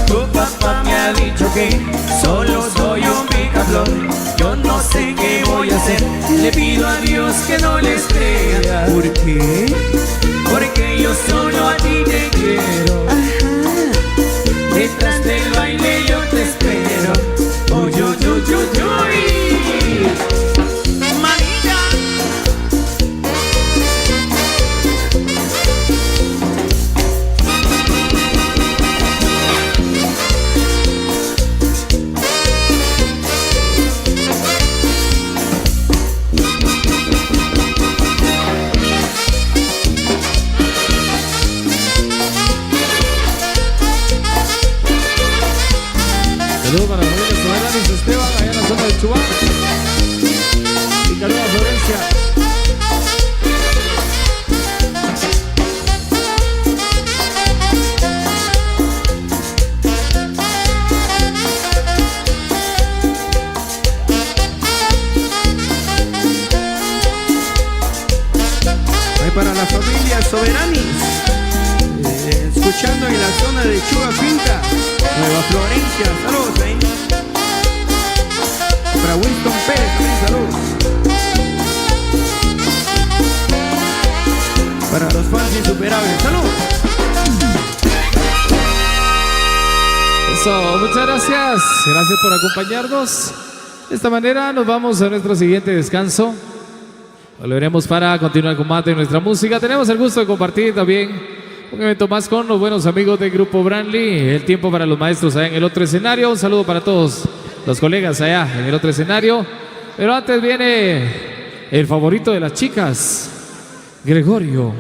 Tu papá me ha dicho que solo soy un picaflor. Yo no sé qué voy a hacer. Le pido a Dios que no les crea. ¿Por qué? Porque yo solo a ti te quiero. Detrás del baile yo te espero. Oh, yo. Manita. Saludos para la familia Soberano y Esteban, allá en la zona de Chubá. Y saludos a Florencia. Ahí para la familia Soberanis, escuchando en la zona de Chuga Finca, Nueva Florencia, saludos ahí. Para Winston Pérez también saludos. Para los fans insuperables, saludos. Eso, muchas gracias. Gracias por acompañarnos. De esta manera nos vamos a nuestro siguiente descanso. Volveremos para continuar con más de nuestra música. Tenemos el gusto de compartir también un evento más con los buenos amigos del Grupo Branly. El tiempo para los maestros allá en el otro escenario. Un saludo para todos los colegas allá en el otro escenario. Pero antes viene el favorito de las chicas, Gregorio.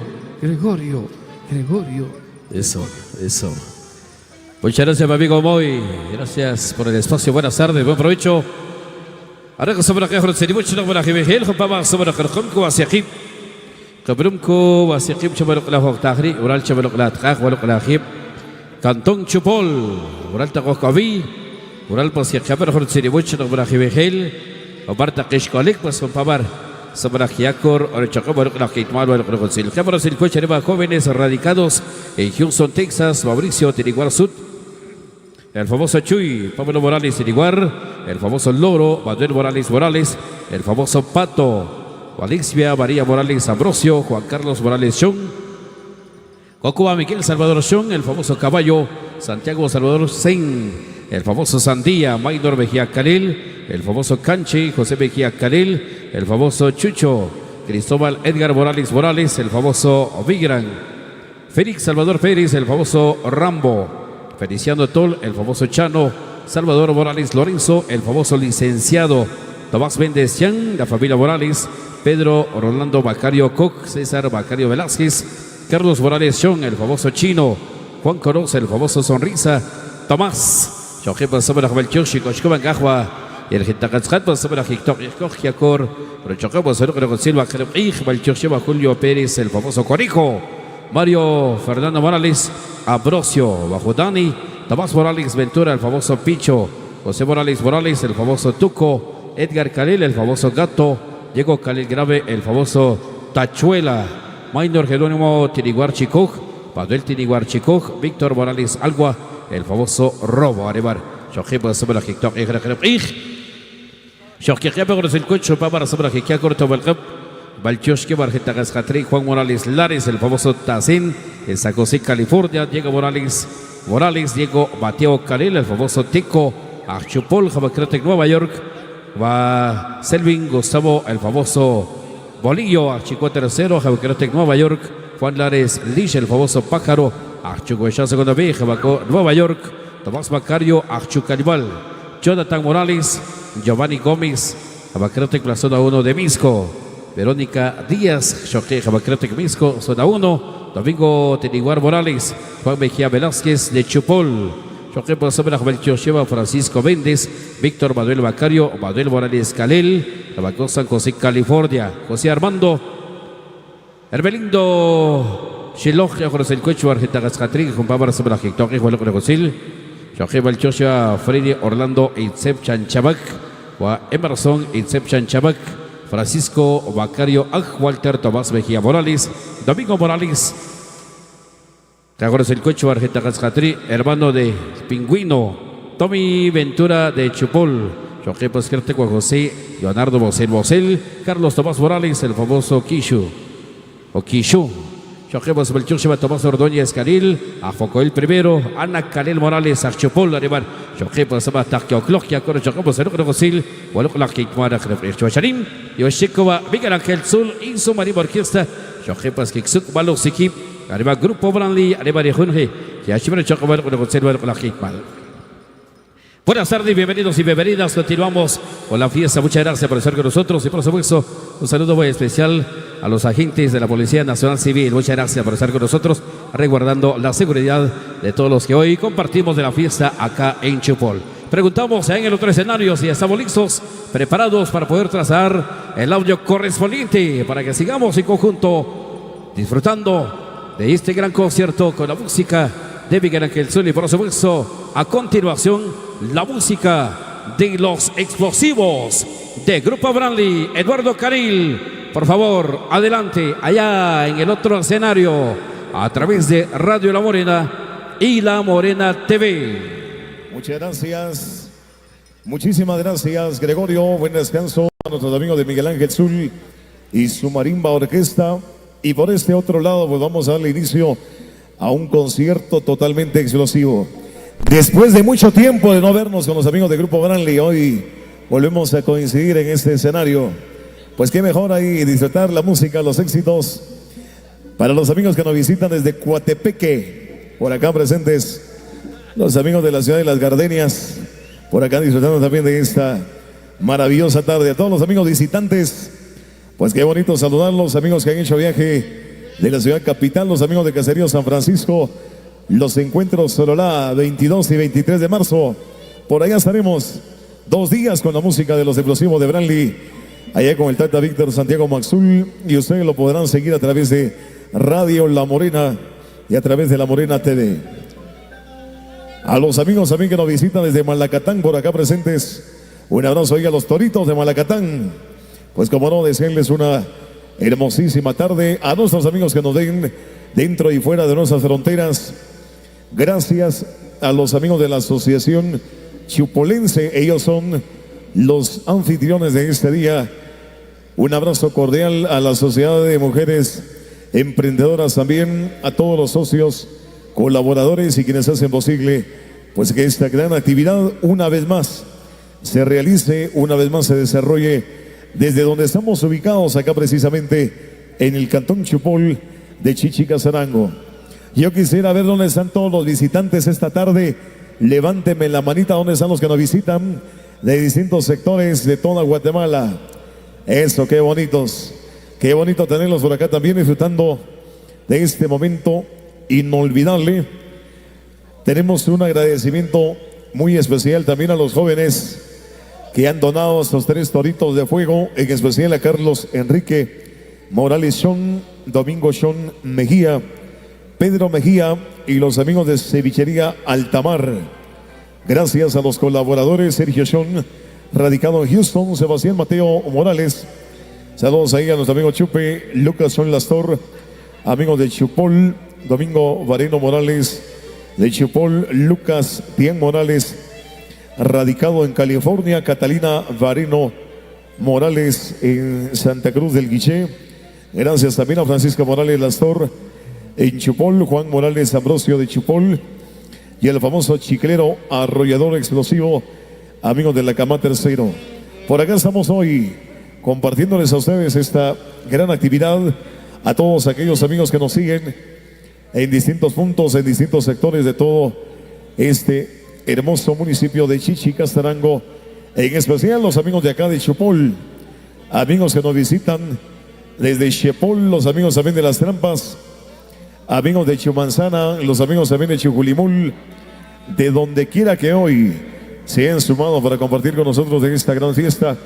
Eso. Muchas gracias, mi amigo Moy. Gracias por el espacio. Buenas tardes, buen provecho. Ahora que somos aquí, Kabrumko wasiqib chabaluk lahok tahri ural chabaluk latkak waluk lahib kantong chupol ural takok kawi ural pasiq chabar hurut siribuch nak berahibehel obarta kishkolik pas pabar sebelah yakor or chakab waluk lahitmal waluk lahil chabar sil coche de jóvenes radicados en Houston, Texas, Mauricio Tiriguar Sud. El famoso Chuy, Pablo Morales Tiriguar, el famoso Loro, Manuel Morales, el famoso Pato, Alexia María Morales Ambrosio, Juan Carlos Morales Chung, Cocoa Miguel Salvador Chung, el famoso Caballo, Santiago Salvador Sen, el famoso Sandía, Maynor Mejía Calil, el famoso Canchi, José Mejía Calil, el famoso Chucho, Cristóbal Edgar Morales, el famoso Vigran, Félix Salvador Pérez, el famoso Rambo, Feliciano Tol, el famoso Chano, Salvador Morales Lorenzo, el famoso licenciado Tomás Méndez Yang, la familia Morales, Pedro Rolando Bacario Koch, César Bacario Velázquez, Carlos Morales Chong, el famoso Chino, Juan Coroz, el famoso Sonrisa, Tomás, Joaquín Sabra Belchochi, Cochcoban Gajwa, y el Gitacatzat Sabra Hictor Yakor, Rochocabo Sergio Silva, Kerich, Belchochi, Julio Pérez, el famoso Corijo, Mario Fernando Morales, Ambrosio, Bajo Dani, Tomás Morales Ventura, el famoso Picho, José Morales, el famoso Tuco, Edgar Calil, el famoso Gato, Diego Calil Grave, el famoso Tachuela, Maynor Jerónimo Tiriguar Chicoj, Paduel Tiriguar Chicoj, Víctor Morales Algua, el famoso Robo Arebar, Shojiba Sabra Hictor Shojiba el Cocho, Pamara Sabra Hikiakor Tobalcap, Balchoski Barjetagas Hatri, Juan Morales Lares, el famoso Tazín, en San José, California, Diego Morales, Diego Mateo Calil, el famoso Tico, Archupol, Jabacretec, Nueva York, va Selvin Gustavo, el famoso Bolillo, Archico tercero, Jabacretec, Nueva York, Juan Lares Lich, el famoso Pájaro, Archuguecha segunda B, Jabaco, Nueva York, Tomás Macario, Archucalibal, Jonathan Morales, Giovanni Gómez, Jabacretec, la zona 1 de Misco, Verónica Díaz, Choque, Jabacretec, Misco, zona 1, Domingo Teniguar Morales, Juan Mejía Velázquez de Chupol, Choque por sobre la Juventud lleva Francisco Méndez, Víctor Manuel Bacario, Manuel Morales Calel, Tabacó San José, California, José Armando, Herbelindo, Shiloh, José el Cuecho, Argenta Gascatrín, con Pablo sobre la Jectoque, Juan López Josil, Choque Valchocha, Freddy Orlando, Itzep Chanchabac, Emerson, Itzep Chanchabac, Francisco Bacario, Walter Tomás Mejía Morales, Domingo Morales, Cagores el Cocho, Argenta Cascatri, hermano de Pingüino, Tommy Ventura de Chupol, Joaquín Pasquerte, Juan José, Leonardo Bosel, Carlos Tomás Morales, el famoso Kishu, o Kishu, Joaquín Belchur, Tomás Ordóñez Caril, Afocoel primero, Ana Calel Morales, Archupol, Aribar, Joaquín Pasaba Taquiocloquia, Corre Joaquín Pasero Josil, Walocla Kikmara, Chuacharim, Yoshikova, Miguel Ángel Zul, Insu Marim Orquesta, Joaquín Pasquixuk, Balosiki, Arriba Grupo Branly, arriba de Junge, y a Chimere Chocobar con el Consejo con la Hikmal. Buenas tardes, bienvenidos y bienvenidas. Continuamos con la fiesta. Muchas gracias por estar con nosotros y por supuesto un saludo muy especial a los agentes de la Policía Nacional Civil. Muchas gracias por estar con nosotros, resguardando la seguridad de todos los que hoy compartimos de la fiesta acá en Chupol. Preguntamos en el otro escenario si estamos listos, preparados para poder trazar el audio correspondiente para que sigamos en conjunto disfrutando de este gran concierto con la música de Miguel Ángel Zul y por supuesto a continuación la música de los explosivos de Grupo Branly. Eduardo Caril, por favor, adelante allá en el otro escenario a través de Radio La Morena y La Morena TV. Muchas gracias, muchísimas gracias Gregorio, buen descanso a nuestros amigos de Miguel Ángel Zul y su marimba orquesta. Y por este otro lado, pues vamos a darle inicio a un concierto totalmente explosivo. Después de mucho tiempo de no vernos con los amigos de Grupo Branly, hoy volvemos a coincidir en este escenario. Pues qué mejor ahí disfrutar la música, los éxitos. Para los amigos que nos visitan desde Coatepeque, por acá presentes los amigos de la ciudad de Las Gardenias, por acá disfrutando también de esta maravillosa tarde. A todos los amigos visitantes, pues qué bonito saludarlos, amigos que han hecho viaje de la ciudad capital, los amigos de Caserío San Francisco, los encuentros Sololá 22 y 23 de marzo. Por allá estaremos 2 días con la música de los explosivos de Branly, allá con el Tata Víctor Santiago Maxul, y ustedes lo podrán seguir a través de Radio La Morena y a través de La Morena TV. A los amigos también que nos visitan desde Malacatán, por acá presentes, un abrazo ahí a los toritos de Malacatán. Pues como no, desearles una hermosísima tarde a nuestros amigos que nos den dentro y fuera de nuestras fronteras. Gracias a los amigos de la Asociación Chupolense, ellos son los anfitriones de este día. Un abrazo cordial a la Sociedad de Mujeres Emprendedoras también, a todos los socios, colaboradores y quienes hacen posible pues que esta gran actividad una vez más se realice, una vez más se desarrolle desde donde estamos ubicados acá precisamente en el Cantón Chupol de Chichicazarango. Yo quisiera ver dónde están todos los visitantes esta tarde. Levánteme la manita dónde están los que nos visitan de distintos sectores de toda Guatemala. Eso, qué bonitos. Qué bonito tenerlos por acá también disfrutando de este momento inolvidable. Tenemos un agradecimiento muy especial también a los jóvenes que han donado estos 3 toritos de fuego, en especial a Carlos Enrique Morales Sean, Domingo Sean Mejía, Pedro Mejía y los amigos de Cevichería Altamar. Gracias a los colaboradores Sergio Sean, radicado en Houston, Sebastián Mateo Morales. Saludos ahí a nuestro amigo Chupe, Lucas Sean Lastor, amigos de Chupol, Domingo Vareno Morales de Chupol, Lucas Tien Morales, radicado en California, Catalina Vareno Morales en Santa Cruz del Guiché. Gracias también a Francisca Morales Lastor en Chupol, Juan Morales Ambrosio de Chupol y el famoso chiclero arrollador explosivo, amigos de la Cama Tercero. Por acá estamos hoy compartiéndoles a ustedes esta gran actividad, a todos aquellos amigos que nos siguen en distintos puntos, en distintos sectores de todo este hermoso municipio de Chichicazarango, en especial los amigos de acá de Chupol, amigos que nos visitan desde Chepol, los amigos también de Las Trampas, amigos de Chumanzana, los amigos también de Chuculimul, de donde quiera que hoy se han sumado para compartir con nosotros en esta gran fiesta.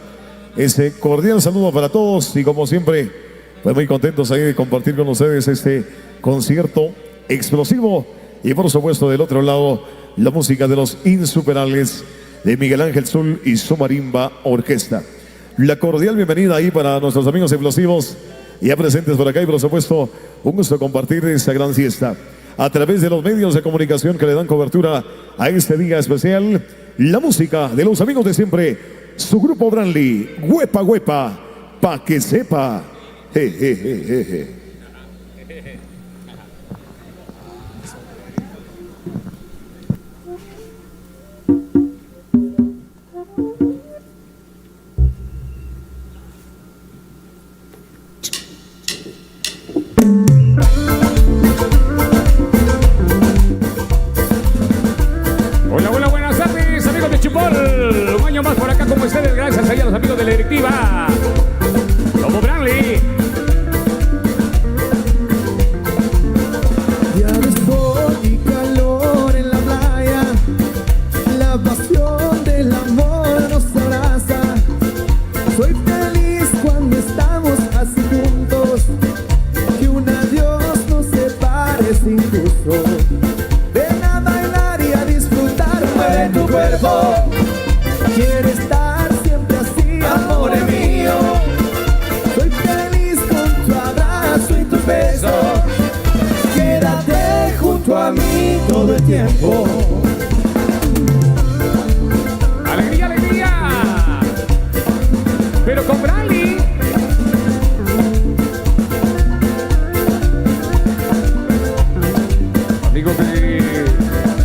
Este cordial saludo para todos y como siempre, pues muy contentos ahí de compartir con ustedes este concierto explosivo y por supuesto del otro lado la música de los insuperables de Miguel Ángel Zul y su Marimba Orquesta. La cordial bienvenida ahí para nuestros amigos explosivos ya presentes por acá y por supuesto un gusto compartir esta gran fiesta a través de los medios de comunicación que le dan cobertura a este día especial. La música de los amigos de siempre, su grupo Branly, Huepa Huepa, pa' que sepa. Je, je, je, je, je. Hola, hola, buenas tardes, amigos de Chupol. Un año más por acá con ustedes, gracias ahí a los amigos de la directiva. Como Branly. Ya ves sol y calor en la playa, la pasión del amor nos abraza. Soy feliz cuando estamos así juntos, que un adiós nos separe sin gusto. Ven a bailar y a disfrutar, mueve tu cuerpo. Quiero estar siempre así, amor mío. Soy feliz con tu abrazo y tus besos. Quédate junto a mí todo el tiempo. ¡Alegría, alegría! Pero con Branly. Amigos de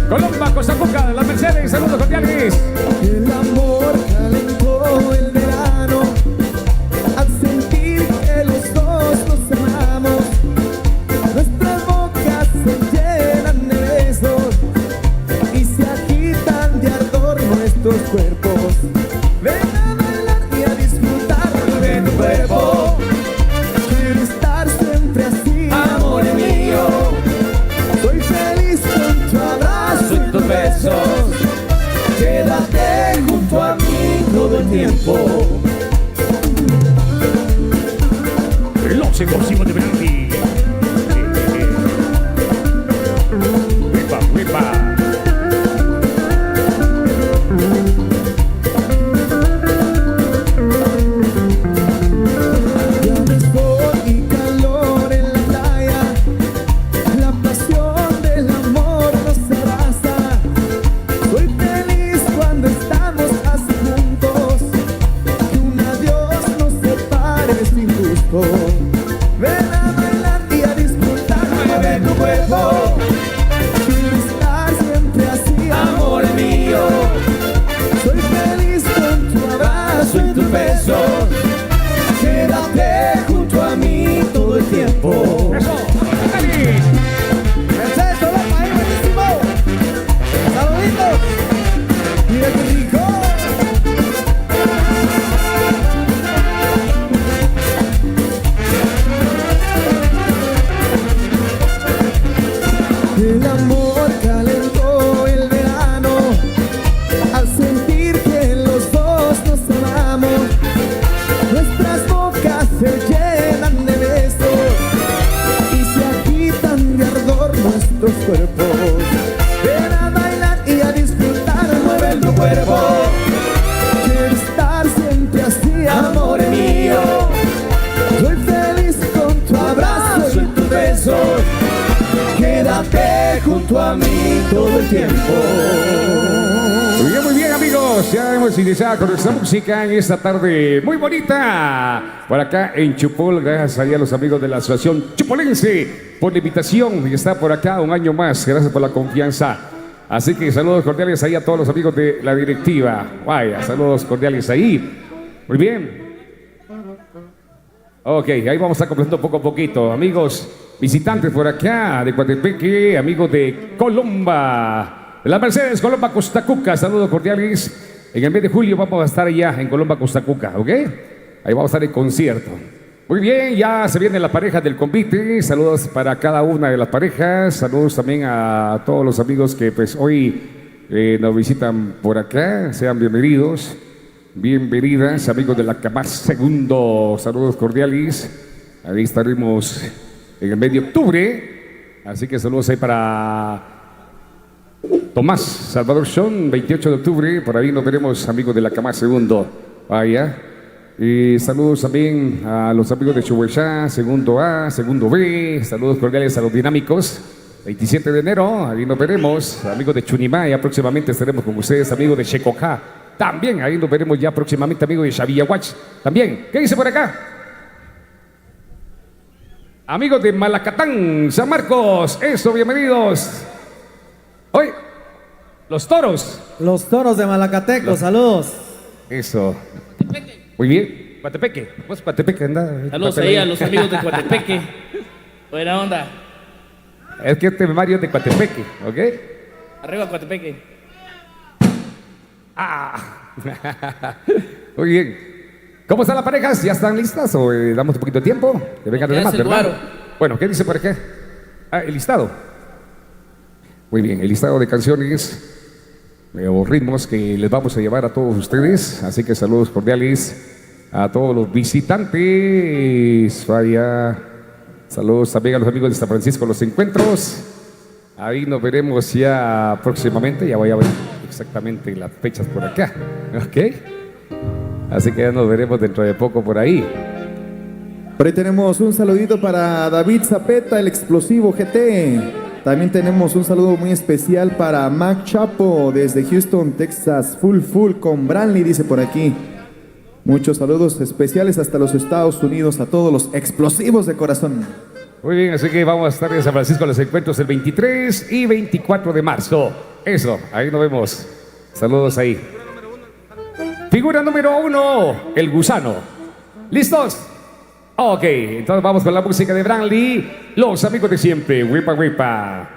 Colomba, Costa Rica, las Mercedes, saludos cordiales. El amor calentó el verano al sentir que los dos nos amamos. Nuestras bocas se llenan de besos y se agitan de ardor nuestros cuerpos. Ven a bailar y a disfrutar de tu cuerpo. Quiero estar siempre así, amor mío. Soy feliz con tu abrazo y tus besos. Quédate junto a mí todo el tiempo. Los explosivos de Branly. ¡Huepa, huepa! Ya ves sol y calor en la playa, la pasión del amor nos abraza. Soy feliz cuando estamos así juntos, que un adiós nos separe sin gusto. Ven a bailar y a disfrutar, mueve tu cuerpo. Quiero estar siempre así, amor mío. Soy feliz con tu abrazo y tus besos. Quédate junto a mí todo el tiempo. ¡Eso! ¡Branly! Mercedes Colomba, ahí buenísimo. Saluditos. Mira qué rico. El amor calentó el verano al sentir que los dos nos amamos. Nuestras bocas se llenan de besos y se agitan de ardor nuestros cuerpos. Ven a bailar y a disfrutar, mueve tu cuerpo. Quiero estar siempre así, amor mío. Soy feliz con tu abrazo y tus besos. Quédate junto a mí todo el tiempo. Muy bien amigos, ya hemos iniciado con nuestra música en esta tarde muy bonita por acá en Chupol, gracias a los amigos de la Asociación Chupolense por la invitación y está por acá un año más, gracias por la confianza. Así que saludos cordiales ahí a todos los amigos de la directiva, vaya, saludos cordiales ahí. Muy bien. Ok, ahí vamos a estar completando poco a poquito, amigos visitantes por acá de Coatepeque, amigos de Colomba, de la Mercedes, Colomba, Costa Rica, saludos cordiales. En el mes de julio vamos a estar allá en Colomba, Costa Rica, ¿ok? Ahí vamos a estar en concierto. Muy bien, ya se viene la pareja del convite, saludos para cada una de las parejas, saludos también a todos los amigos que pues hoy nos visitan por acá. Sean bienvenidos, bienvenidas, amigos de la Camar Segundo. Saludos cordiales. Ahí estaremos en el mes de octubre. Así que saludos ahí para Tomás Salvador Son, 28 de octubre. Por ahí nos veremos, amigos de la Camar Segundo. Vaya. Y saludos también a los amigos de Chuhuechá, segundo A, segundo B. Saludos cordiales a los dinámicos. 27 de enero, ahí nos veremos. Amigos de Chunimá, ya próximamente estaremos con ustedes. Amigos de Checocá, también ahí nos veremos ya próximamente. Amigos de Xavillahuach, también. ¿Qué dice por acá? Amigos de Malacatán, San Marcos, eso, bienvenidos. Hoy, los toros. Los toros de Malacateco, saludos. Eso. Muy bien. Coatepeque. Vos, Coatepeque, anda. Saludos ahí a los amigos de Coatepeque. Buena onda. Es que este Mario es de Coatepeque, ¿ok? Arriba Coatepeque. Ah. Muy bien. ¿Cómo están las parejas? ¿Ya están listas o damos un poquito de tiempo? Que vengan de más, ¿verdad? Bueno, ¿qué dice por acá? Ah, el listado. Muy bien, el listado de canciones o ritmos que les vamos a llevar a todos ustedes. Así que saludos cordiales a todos los visitantes. Vaya, saludos también a los amigos de San Francisco, los encuentros. Ahí nos veremos ya próximamente. Ya voy a ver exactamente las fechas por acá. ¿Ok? Así que ya nos veremos dentro de poco por ahí. Por ahí tenemos un saludito para David Zapeta, el explosivo GT. También tenemos un saludo muy especial para Mac Chapo desde Houston, Texas. Full con Branly, dice por aquí. Muchos saludos especiales hasta los Estados Unidos a todos los explosivos de corazón. Muy bien, así que vamos a estar en San Francisco en los encuentros el 23 y 24 de marzo. Eso, ahí nos vemos. Saludos ahí. Figura número 1, el gusano. ¿Listos? Ok, entonces vamos con la música de Branly. Los amigos de siempre. Wipa, wipa.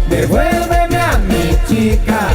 Devuélveme a mi chica.